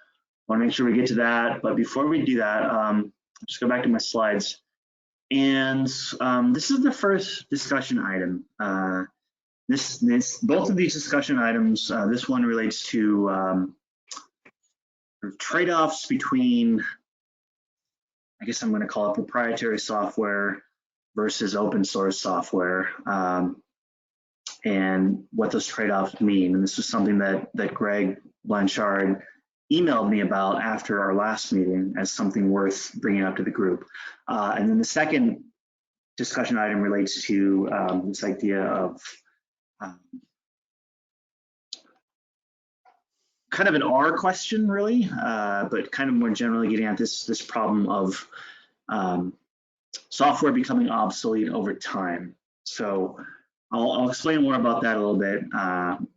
I want to make sure we get to that. But before we do that, just go back to my slides. And this is the first discussion item. Both of these discussion items, this one relates to trade-offs between, I guess I'm going to call it proprietary software versus open source software, and what those trade-offs mean. And this was something that Greg Blanchard emailed me about after our last meeting as something worth bringing up to the group. And then the second discussion item relates to this idea of kind of an R question, really, but kind of more generally getting at this problem of software becoming obsolete over time. So I'll explain more about that a little bit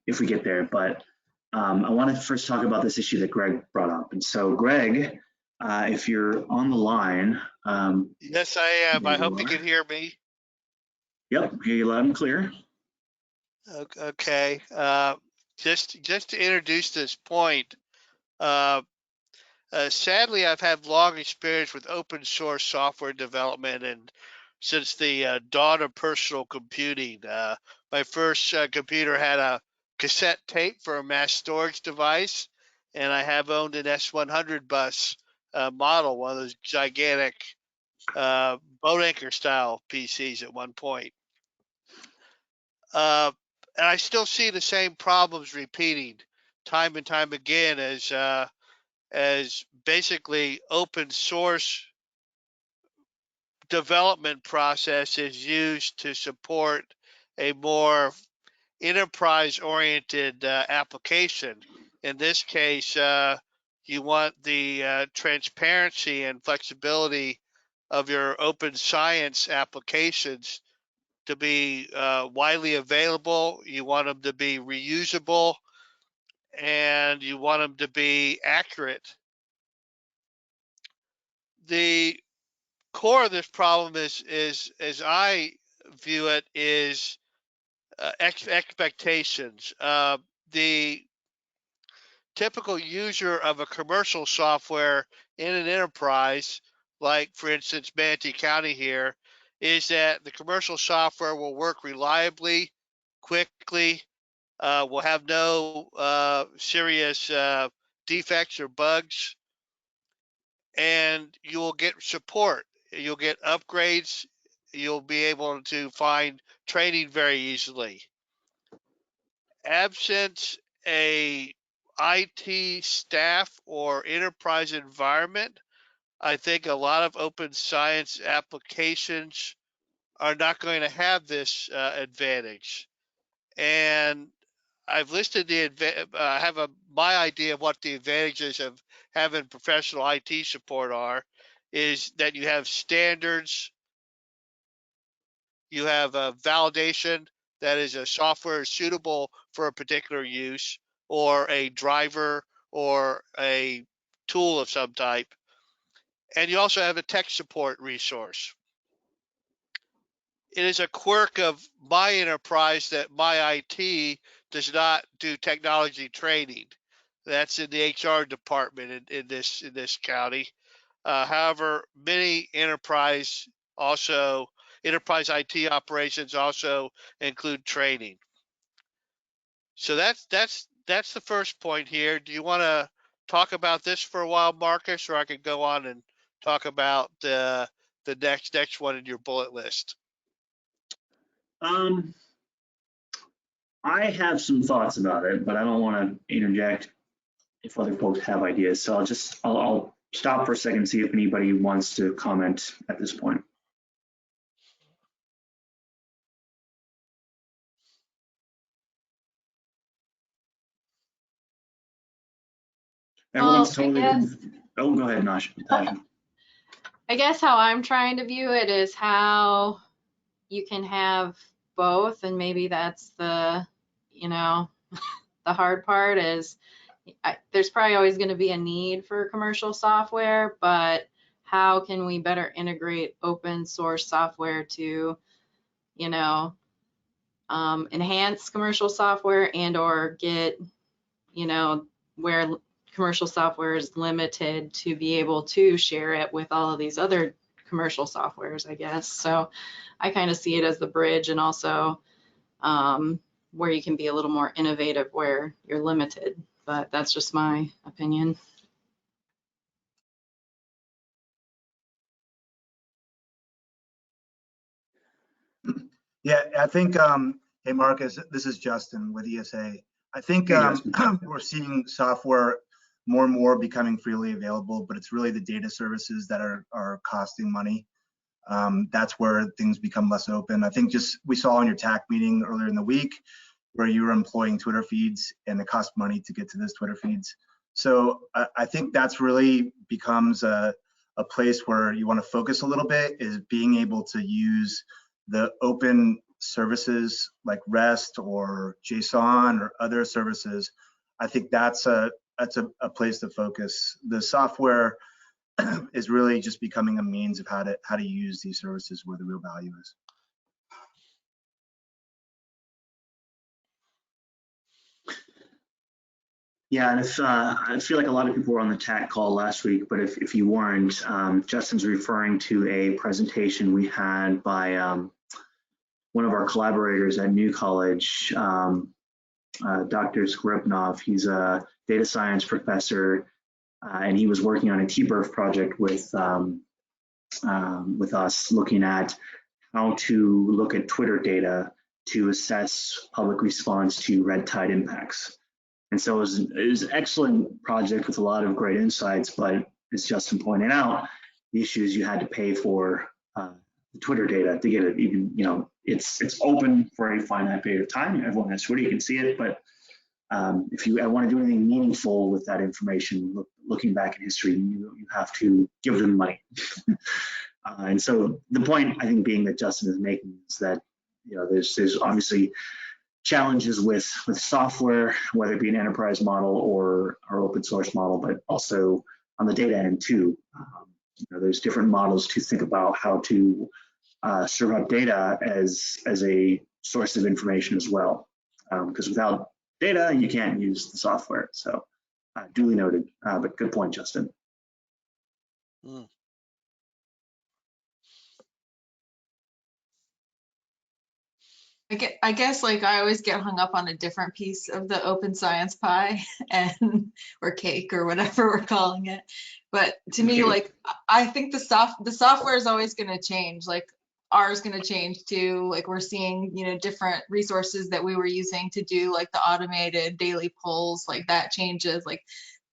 if we get there, but I want to first talk about this issue that Greg brought up. And so Greg, if you're on the line. Yes, I am. I hope you can hear me. Yep, hear you loud and clear. Okay. Just to introduce this point, sadly, I've had long experience with open source software development, and since the dawn of personal computing, my first computer had a cassette tape for a mass storage device, and I have owned an S100 bus model, one of those gigantic boat anchor style PCs at one point. And I still see the same problems repeating time and time again as basically open source development process is used to support a more enterprise oriented application. In this case, you want the transparency and flexibility of your open science applications to be widely available. You want them to be reusable, and you want them to be accurate. The core of this problem is as I view it, is expectations. The typical user of a commercial software in an enterprise, like for instance Manatee County here, is that the commercial software will work reliably, quickly, will have no serious defects or bugs, and you will get support. You'll get upgrades. You'll be able to find training very easily. Absent a IT staff or enterprise environment, I think a lot of open science applications are not going to have this advantage. And I've listed my idea of what the advantages of having professional IT support are, is that you have standards, you have validation, that is a software suitable for a particular use, or a driver, or a tool of some type. And you also have a tech support resource. It is a quirk of my enterprise that my IT does not do technology training. That's in the HR department in this county. However, many enterprise IT operations also include training. So that's the first point here. Do you want to talk about this for a while, Marcus, or I could go on and talk about the next one in your bullet list? I have some thoughts about it, but I don't want to interject if other folks have ideas. So I'll stop for a second and see if anybody wants to comment at this point. Everyone's totally. Oh, go ahead, Natasha. I guess how I'm trying to view it is how you can have both, and maybe that's the, the hard part is there's probably always going to be a need for commercial software, but how can we better integrate open source software to, enhance commercial software and or get, where commercial software is limited to be able to share it with all of these other commercial softwares, I guess. So I kind of see it as the bridge, and also where you can be a little more innovative where you're limited. But that's just my opinion. Yeah, I think, hey Marcus, this is Justin with ESA. I think we're seeing software more and more becoming freely available, but it's really the data services that are costing money. That's where things become less open. I think just we saw in your TAC meeting earlier in the week where you were employing Twitter feeds, and it costs money to get to those Twitter feeds. So I think that's really becomes a place where you want to focus a little bit, is being able to use the open services like REST or JSON or other services. I think that's a place to focus. The software is really just becoming a means of how to use these services where the real value is. Yeah, and if I feel like a lot of people were on the TAC call last week, but if you weren't, Justin's referring to a presentation we had by one of our collaborators at New College, Dr. Skripnov. He's a data science professor, and he was working on a TBEP project with us, looking at how to look at Twitter data to assess public response to red tide impacts. And so it was an excellent project with a lot of great insights, but as Justin pointed out, the issue is you had to pay for the Twitter data to get it. Even, it's open for a finite period of time. Everyone has Twitter, you can see it, but if you want to do anything meaningful with that information, looking back in history, you have to give them money. And so the point, I think, being that Justin is making is that there's obviously challenges with software, whether it be an enterprise model or open source model, but also on the data end too. There's different models to think about how to serve up data as a source of information as well, because without data you can't use the software. So duly noted, but good point, Justin. I guess like I always get hung up on a different piece of the open science pie and or cake or whatever we're calling it. But to me, like I think the software is always going to change. Like R is going to change too. Like we're seeing, different resources that we were using to do like the automated daily polls, like that changes. Like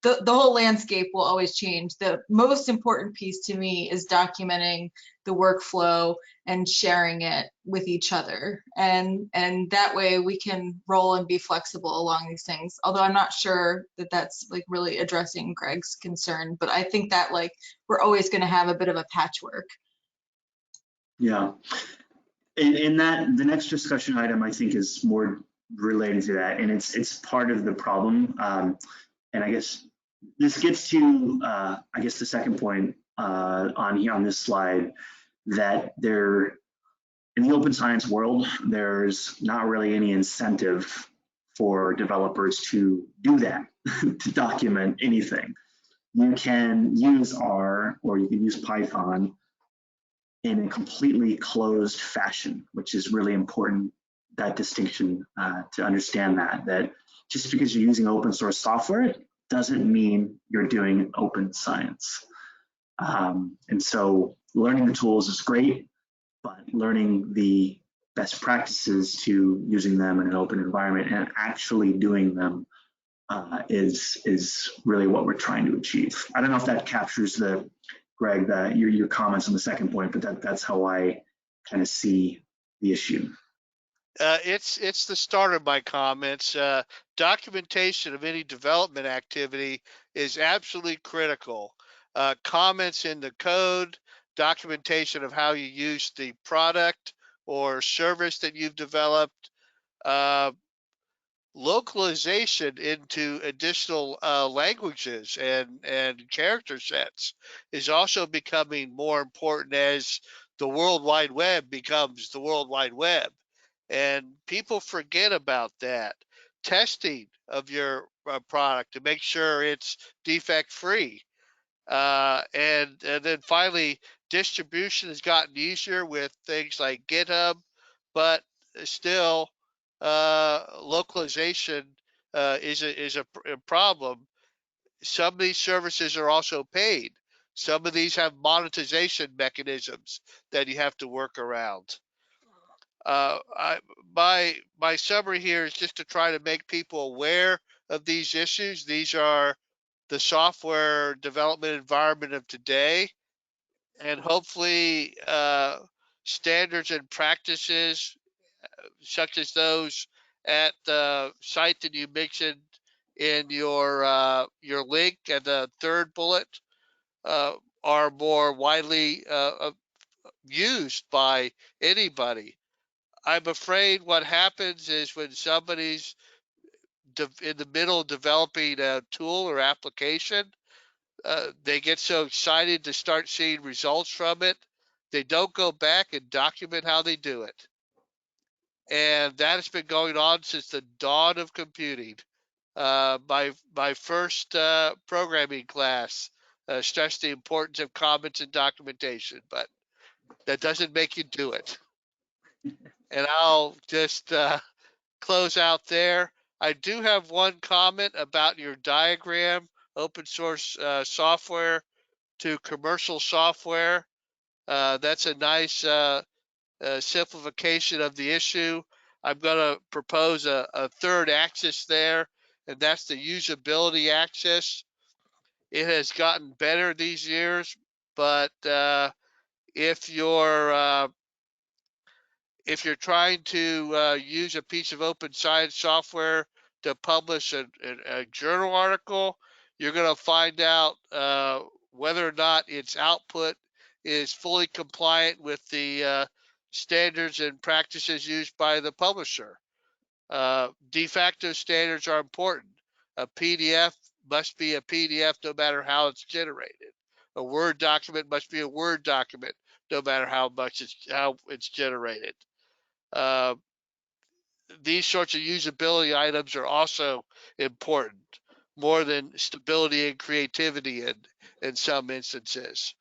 the whole landscape will always change. The most important piece to me is documenting the workflow and sharing it with each other. And that way we can roll and be flexible along these things. Although I'm not sure that that's like really addressing Greg's concern, but I think that like we're always going to have a bit of a patchwork. Yeah. in that, the next discussion item I think is more related to that, and it's part of the problem. And I guess this gets to I guess the second point on here on this slide, that there in the open science world, there's not really any incentive for developers to do that, to document anything. You can use R or you can use Python in a completely closed fashion, which is really important, that distinction, to understand that just because you're using open source software doesn't mean you're doing open science. And so learning the tools is great, but learning the best practices to using them in an open environment and actually doing them is really what we're trying to achieve. I don't know if that captures Greg, your comments on the second point, but that's how I kind of see the issue. It's the start of my comments. Documentation of any development activity is absolutely critical. Comments in the code, documentation of how you use the product or service that you've developed, localization into additional languages and character sets is also becoming more important as the World Wide Web becomes the World Wide Web. And people forget about that. Testing of your product to make sure it's defect free. And then finally, distribution has gotten easier with things like GitHub, but still localization is a problem. Some of these services are also paid. Some of these have monetization mechanisms that you have to work around. My summary here is just to try to make people aware of these issues. These are the software development environment of today, and hopefully standards and practices such as those at the site that you mentioned in your link and the third bullet are more widely used by anybody. I'm afraid what happens is when somebody's in the middle of developing a tool or application, they get so excited to start seeing results from it, they don't go back and document how they do it. And that has been going on since the dawn of computing. My first programming class stressed the importance of comments and documentation, but that doesn't make you do it. And I'll just close out there. I do have one comment about your diagram, open source software to commercial software. That's a nice simplification of the issue. I'm going to propose a third axis there, and that's the usability axis. It has gotten better these years, but if you're trying to use a piece of open science software to publish a journal article, you're going to find out whether or not its output is fully compliant with the standards and practices used by the publisher. De facto standards are important. A PDF must be a PDF no matter how it's generated. A Word document must be a Word document no matter how it's generated. These sorts of usability items are also important, more than stability and creativity in some instances.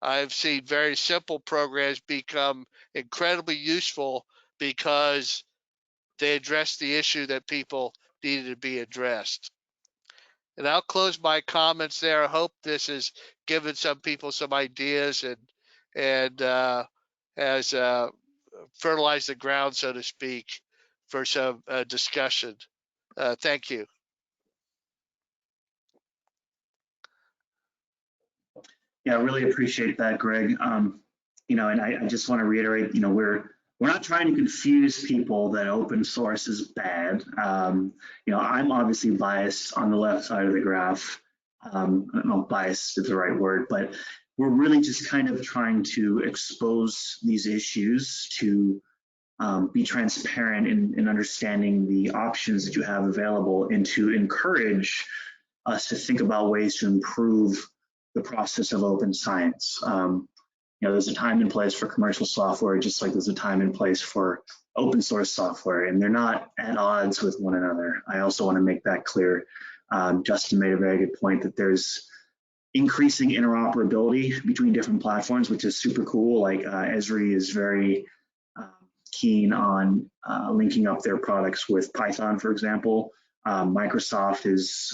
I've seen very simple programs become incredibly useful because they address the issue that people needed to be addressed. And I'll close my comments there. I hope this has given some people some ideas and has fertilized the ground, so to speak, for some discussion. Thank you. Yeah, I really appreciate that, Greg. And I just want to reiterate, we're not trying to confuse people that open source is bad. I'm obviously biased on the left side of the graph. I don't know if bias is the right word, but we're really just kind of trying to expose these issues to be transparent in understanding the options that you have available, and to encourage us to think about ways to improve the process of open science. You know, there's a time and place for commercial software, just like there's a time and place for open source software, and they're not at odds with one another. I also want to make that clear. Justin made a very good point that there's increasing interoperability between different platforms, which is super cool. Like Esri is very keen on linking up their products with Python, for example. Microsoft has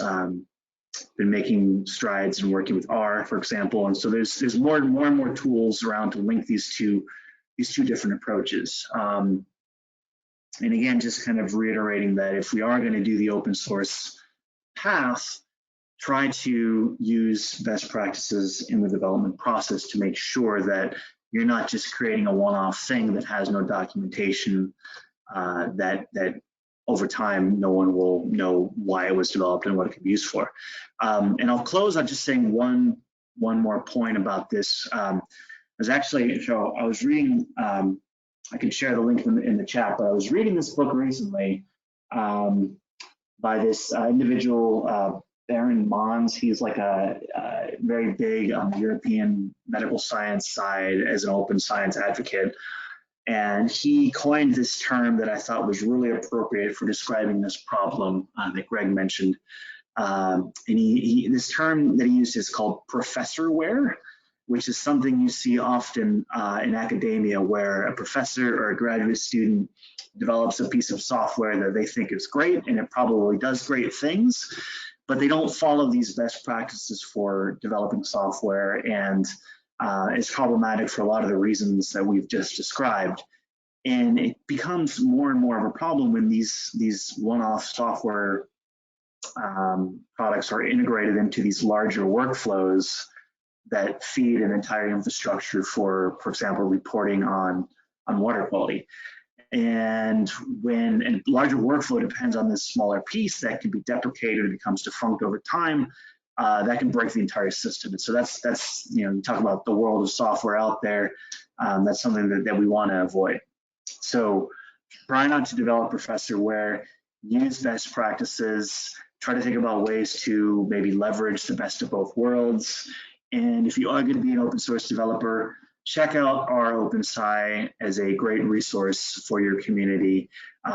been making strides and working with R, for example. And so there's more and more tools around to link these two different approaches. And again, just kind of reiterating that if we are going to do the open source path, try to use best practices in the development process to make sure that you're not just creating a one-off thing that has no documentation, that over time no one will know why it was developed and what it could be used for. And I'll close on just saying one more point about this. I was reading, I can share the link in the chat, but I was reading this book recently by this individual, Baron Mons. He's like a very big on the European medical science side as an open science advocate. And he coined this term that I thought was really appropriate for describing this problem that Greg mentioned. And this term that he used is called professorware, which is something you see often in academia, where a professor or a graduate student develops a piece of software that they think is great, and it probably does great things, but they don't follow these best practices for developing software, and it's problematic for a lot of the reasons that we've just described. And it becomes more and more of a problem when these one-off software products are integrated into these larger workflows that feed an entire infrastructure for example, reporting on water quality. And when a larger workflow depends on this smaller piece that can be deprecated and becomes defunct over time, that can break the entire system. And so that's you talk about the world of software out there. That's something that we want to avoid. So try not to develop professorware, use best practices, try to think about ways to maybe leverage the best of both worlds. And if you are going to be an open source developer, check out our OpenSci as a great resource for your community,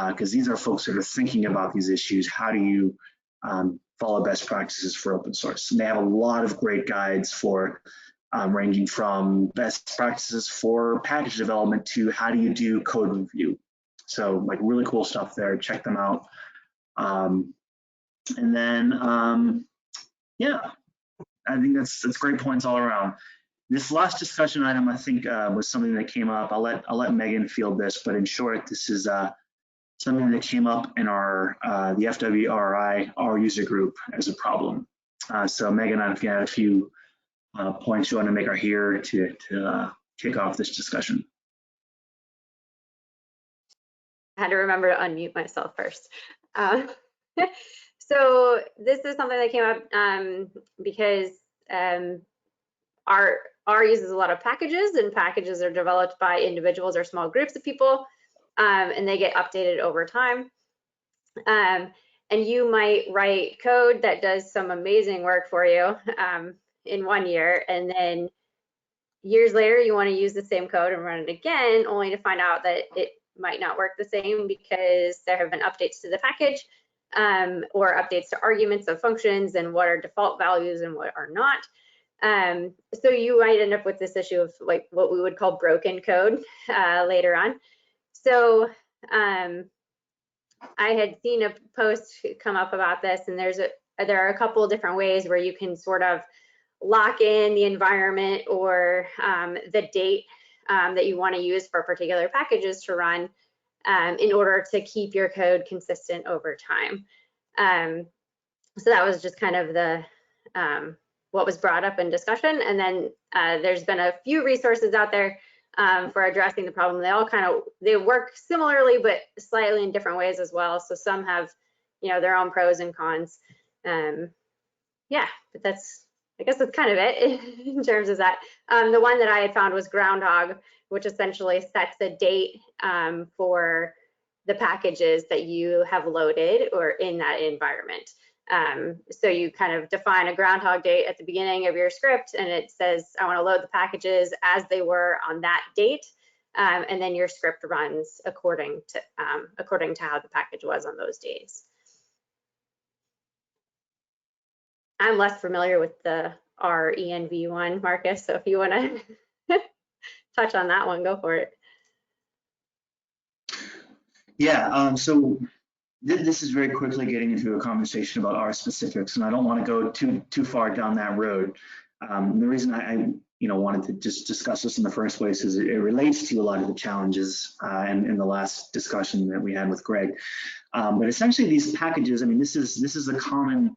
because these are folks that are thinking about these issues. How do you follow best practices for open source? And they have a lot of great guides for ranging from best practices for package development to how do you do code review. So like really cool stuff there. Check them out. And then, yeah, I think that's great points all around. This last discussion item, I think, was something that came up. I'll let Megan field this, but in short, this is something that came up in our the FWRI, our user group, as a problem. So Megan, I don't know if you had a few points you want to make are here to kick off this discussion. I had to remember to unmute myself first. So this is something that came up because R uses a lot of packages, and packages are developed by individuals or small groups of people, and they get updated over time. And you might write code that does some amazing work for you in 1 year, and then years later you want to use the same code and run it again, only to find out that it might not work the same because there have been updates to the package or updates to arguments of functions and what are default values and what are not. So you might end up with this issue of like what we would call broken code later on. So I had seen a post come up about this, and there are a couple of different ways where you can sort of lock in the environment or the date that you want to use for particular packages to run in order to keep your code consistent over time. So that was just kind of the what was brought up in discussion. And then there's been a few resources out there for addressing the problem. They work similarly, but slightly in different ways as well. So some have, their own pros and cons. Yeah, but that's I guess that's kind of it in terms of that. The one that I had found was Groundhog, which essentially sets a date for the packages that you have loaded or in that environment. So you kind of define a groundhog date at the beginning of your script, and it says, I want to load the packages as they were on that date. And then your script runs according to how the package was on those days. I'm less familiar with the RENV one, Marcus, so if you want to touch on that one, go for it. Yeah, so this is very quickly getting into a conversation about R specifics, and I don't want to go too far down that road. The reason I wanted to just discuss this in the first place is it relates to a lot of the challenges in the last discussion that we had with Greg. But essentially, these packages, I mean, this is a common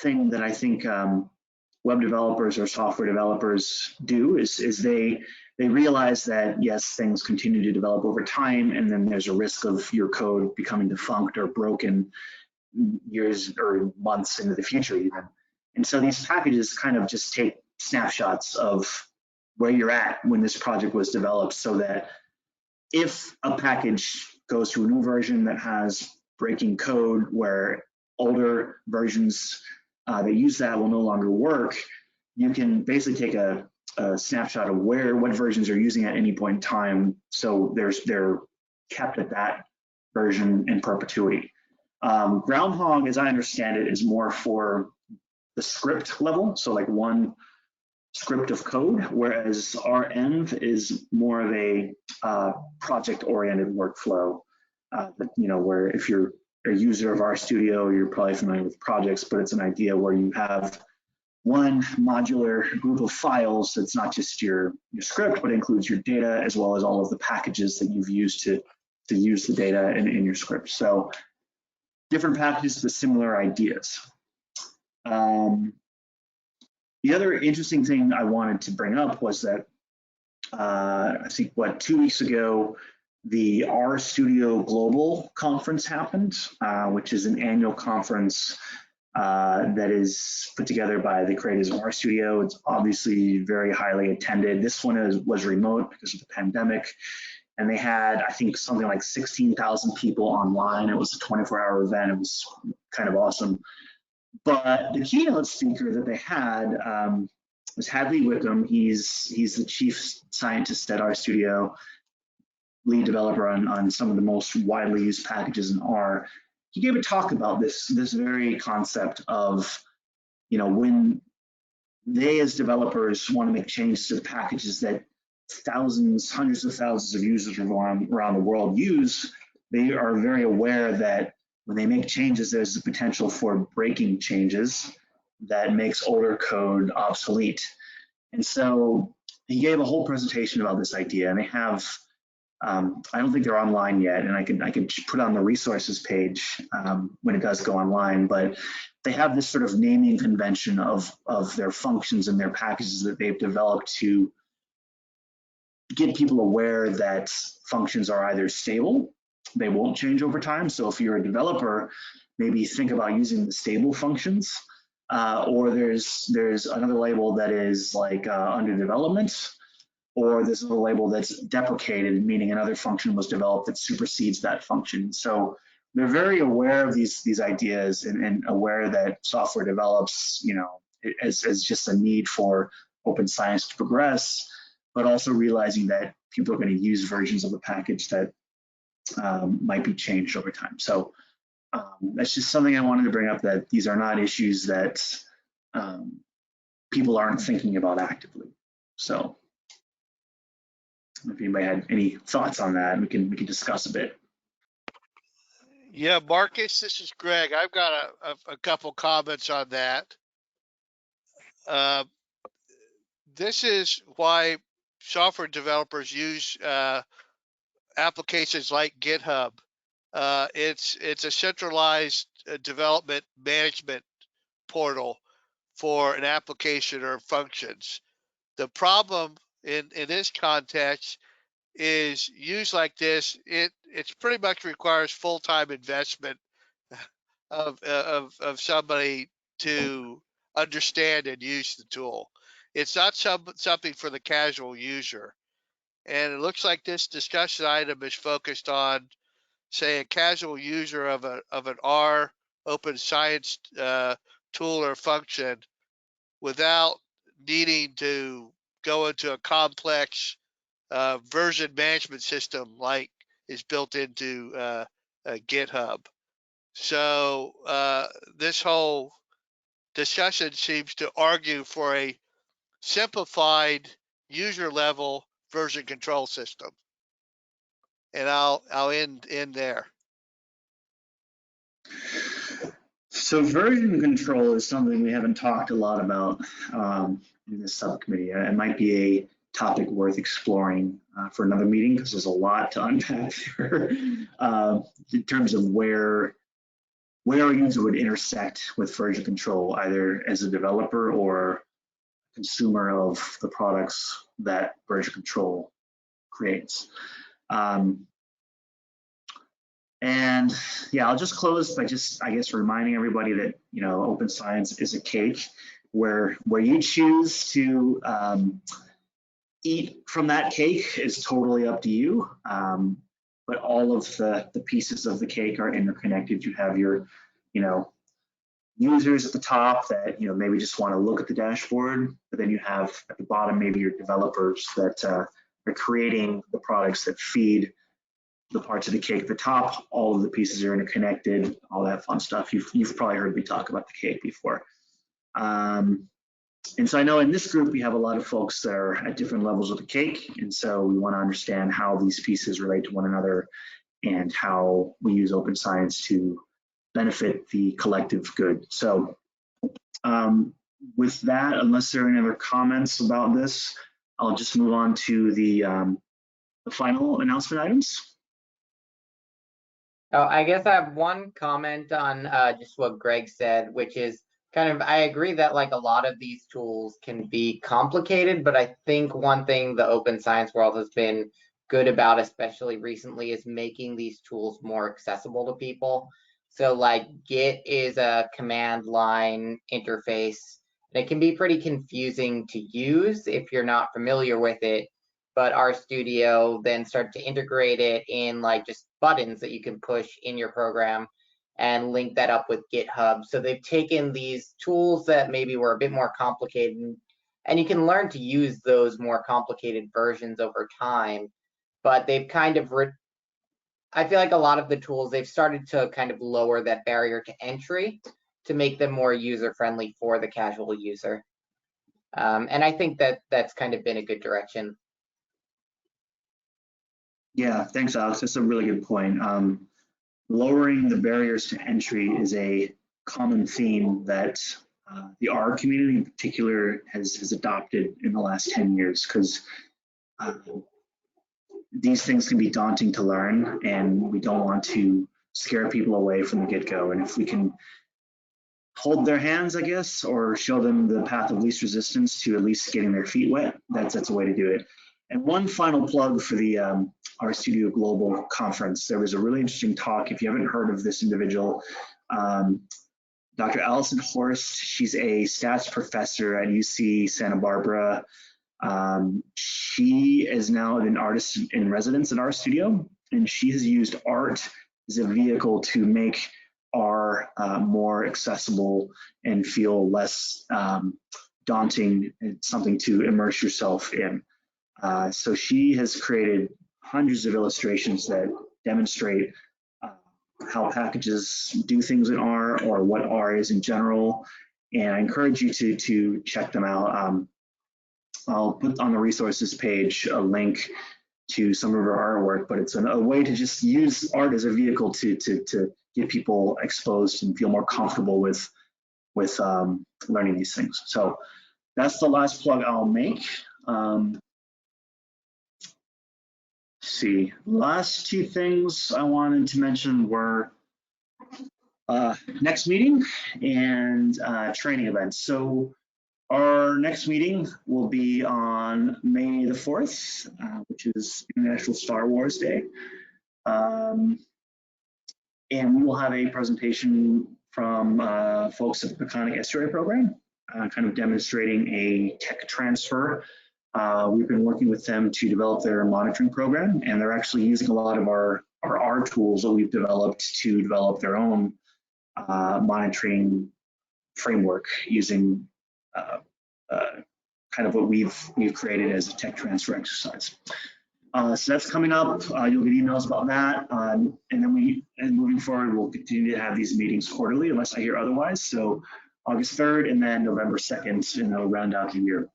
thing that I think web developers or software developers do is they realize that, yes, things continue to develop over time, and then there's a risk of your code becoming defunct or broken years or months into the future even. And so these packages kind of just take snapshots of where you're at when this project was developed, so that if a package goes to a new version that has breaking code where older versions that use that will no longer work, you can basically take a snapshot of what versions are using at any point in time, so they're kept at that version in perpetuity. Groundhog, as I understand it, is more for the script level, so like one script of code, whereas RENV is more of a project-oriented workflow. Where if you're a user of RStudio, you're probably familiar with projects, but it's an idea where you have one modular group of files that's not just your script, but includes your data as well as all of the packages that you've used to use the data in your script. So different packages with similar ideas. The other interesting thing I wanted to bring up was that I think 2 weeks ago, the RStudio Global Conference happened, which is an annual conference that is put together by the creators of RStudio. It's obviously very highly attended. This one was remote because of the pandemic, and they had, I think, something like 16,000 people online. It was a 24-hour event. It was kind of awesome. But the keynote speaker that they had was Hadley Wickham. He's the chief scientist at RStudio, lead developer on some of the most widely used packages in R. He gave a talk about this very concept of, when they as developers want to make changes to the packages that thousands, hundreds of thousands of users around the world use, they are very aware that when they make changes, there's the potential for breaking changes that makes older code obsolete. And so he gave a whole presentation about this idea, and they have, I don't think they're online yet, and I can put on the resources page when it does go online, but they have this sort of naming convention of their functions and their packages that they've developed to get people aware that functions are either stable, they won't change over time. So if you're a developer, maybe think about using the stable functions, or there's another label that is like under development, or there's a label that's deprecated, meaning another function was developed that supersedes that function. So they're very aware of these ideas and aware that software develops, as just a need for open science to progress, but also realizing that people are going to use versions of a package that might be changed over time. So that's just something I wanted to bring up, that these are not issues that people aren't thinking about actively. So if anybody had any thoughts on that, we can discuss a bit. Yeah, Marcus, this is Greg. I've got a couple comments on that. This is why software developers use applications like GitHub. It's a centralized development management portal for an application or functions. The problem in this context is used like this, it's pretty much requires full-time investment of somebody to understand and use the tool. It's not something for the casual user. And it looks like this discussion item is focused on, say, a casual user of an R open science tool or function without needing to go into a complex version management system like is built into GitHub. So this whole discussion seems to argue for a simplified user level version control system. And I'll end there. So version control is something we haven't talked a lot about in this subcommittee. It might be a topic worth exploring for another meeting because there's a lot to unpack there in terms of where a user would intersect with version control, either as a developer or consumer of the products that version control creates. And yeah, I'll just close by I guess reminding everybody that, you know, open science is a cake where you choose to eat from that cake is totally up to you. But all of the pieces of the cake are interconnected. You have your, you know, users at the top that, you know, maybe just want to look at the dashboard, but then you have at the bottom maybe your developers that are creating the products that feed the parts of the cake at the top. All of the pieces are interconnected, all that fun stuff. You've probably heard me talk about the cake before. And so I know in this group we have a lot of folks that are at different levels of the cake, and so we want to understand how these pieces relate to one another and how we use open science to benefit the collective good. So with that, unless there are any other comments about this, I'll just move on to the final announcement items. Oh, I guess I have one comment on just what Greg said, which is kind of, I agree that like a lot of these tools can be complicated, but I think one thing the open science world has been good about, especially recently, is making these tools more accessible to people. So like Git is a command line interface, and it can be pretty confusing to use if you're not familiar with it. But RStudio then started to integrate it in like just buttons that you can push in your program and link that up with GitHub. So they've taken these tools that maybe were a bit more complicated, and you can learn to use those more complicated versions over time. But they've kind of, I feel like a lot of the tools, they've started to kind of lower that barrier to entry to make them more user-friendly for the casual user. And I think that that's kind of been a good direction. Yeah, thanks, Alex. That's a really good point. Lowering the barriers to entry is a common theme that the R community in particular has adopted in the last 10 years, because these things can be daunting to learn, and we don't want to scare people away from the get-go. And if we can hold their hands, I guess, or show them the path of least resistance to at least getting their feet wet, that's a way to do it. And one final plug for the RStudio Global Conference. There was a really interesting talk. If you haven't heard of this individual, Dr. Allison Horst, she's a stats professor at UC Santa Barbara. She is now an artist in residence at RStudio, and she has used art as a vehicle to make R more accessible and feel less daunting. It's something to immerse yourself in. So she has created hundreds of illustrations that demonstrate how packages do things in R, or what R is in general. And I encourage you to check them out. I'll put on the resources page a link to some of her artwork, but it's a way to just use art as a vehicle to get people exposed and feel more comfortable with learning these things. So that's the last plug I'll make. See, last two things I wanted to mention were next meeting and training events. So our next meeting will be on May the 4th, which is International Star Wars Day. And we will have a presentation from folks at the Peconic Estuary Program. kind of demonstrating a tech transfer. We've been working with them to develop their monitoring program, and they're actually using a lot of our tools that we've developed to develop their own monitoring framework using kind of what we've created as a tech transfer exercise. So that's coming up. You'll get emails about that, and then moving forward, we'll continue to have these meetings quarterly unless I hear otherwise. So August 3rd and then November 2nd, and they'll round out the year.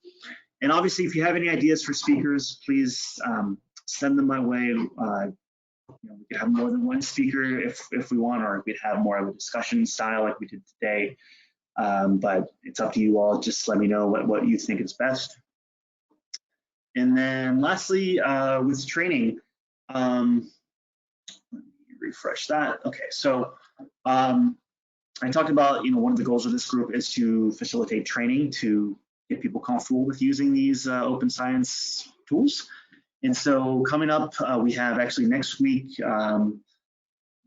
And obviously, if you have any ideas for speakers, please send them my way. We could have more than one speaker if we want, or we'd have more of a discussion style like we did today. But it's up to you all. Just let me know what you think is best. And then lastly, with training, let me refresh that. Okay, so I talked about, one of the goals of this group is to facilitate training to get people comfortable with using these open science tools. And so coming up, we have actually next week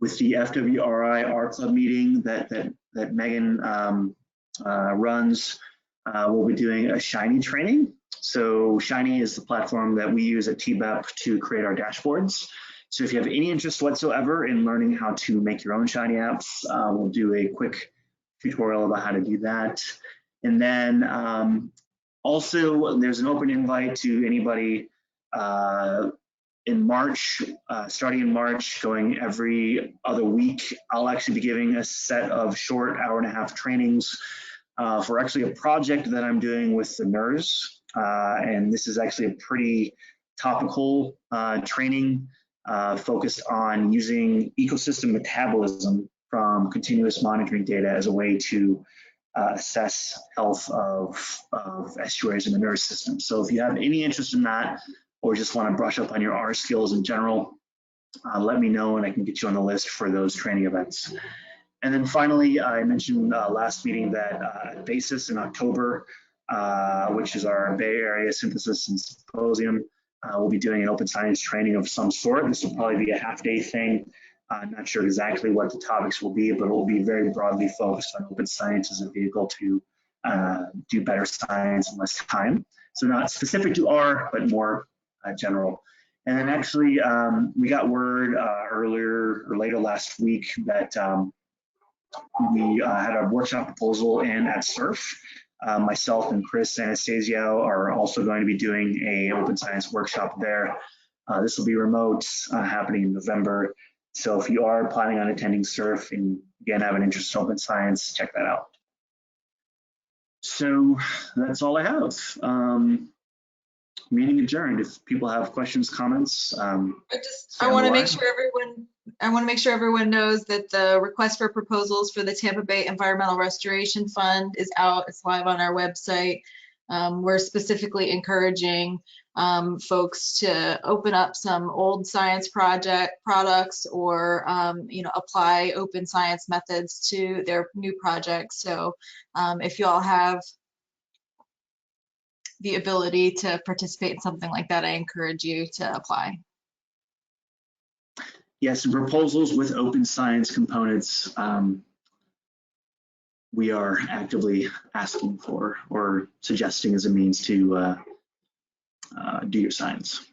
with the FWRI R Club meeting that Megan runs, we'll be doing a Shiny training. So Shiny is the platform that we use at TBEP to create our dashboards. So if you have any interest whatsoever in learning how to make your own Shiny apps, we'll do a quick tutorial about how to do that. And then also there's an open invite to anybody in March, starting in March, going every other week. I'll actually be giving a set of short 1.5-hour trainings for actually a project that I'm doing with the NERS. And this is actually a pretty topical training focused on using ecosystem metabolism from continuous monitoring data as a way to assess health of estuaries in the NERS system. So if you have any interest in that, or just want to brush up on your R skills in general, let me know and I can get you on the list for those training events. And then finally, I mentioned last meeting that BASIS in October, which is our Bay Area Synthesis and Symposium, we'll be doing an open science training of some sort. This will probably be a half-day thing. I'm not sure exactly what the topics will be, but it will be very broadly focused on open science as a vehicle to do better science in less time. So not specific to R, but more general. And then actually, we got word earlier or later last week that we had a workshop proposal in at SURF. Myself and Chris Anastasio are also going to be doing a open science workshop there. This will be remote, happening in November. So if you are planning on attending SURF and again have an interest in open science, check that out. So that's all I have. Meeting adjourned. If people have questions, comments. I want to make sure everyone knows that the request for proposals for the Tampa Bay Environmental Restoration Fund is out. It's live on our website. We're specifically encouraging folks to open up some old science products or apply open science methods to their new projects. So if you all have the ability to participate in something like that, I encourage you to apply. Yes, proposals with open science components we are actively asking for or suggesting as a means to do your science,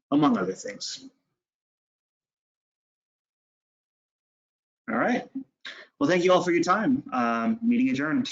among other things. All right. Well, thank you all for your time. Meeting adjourned.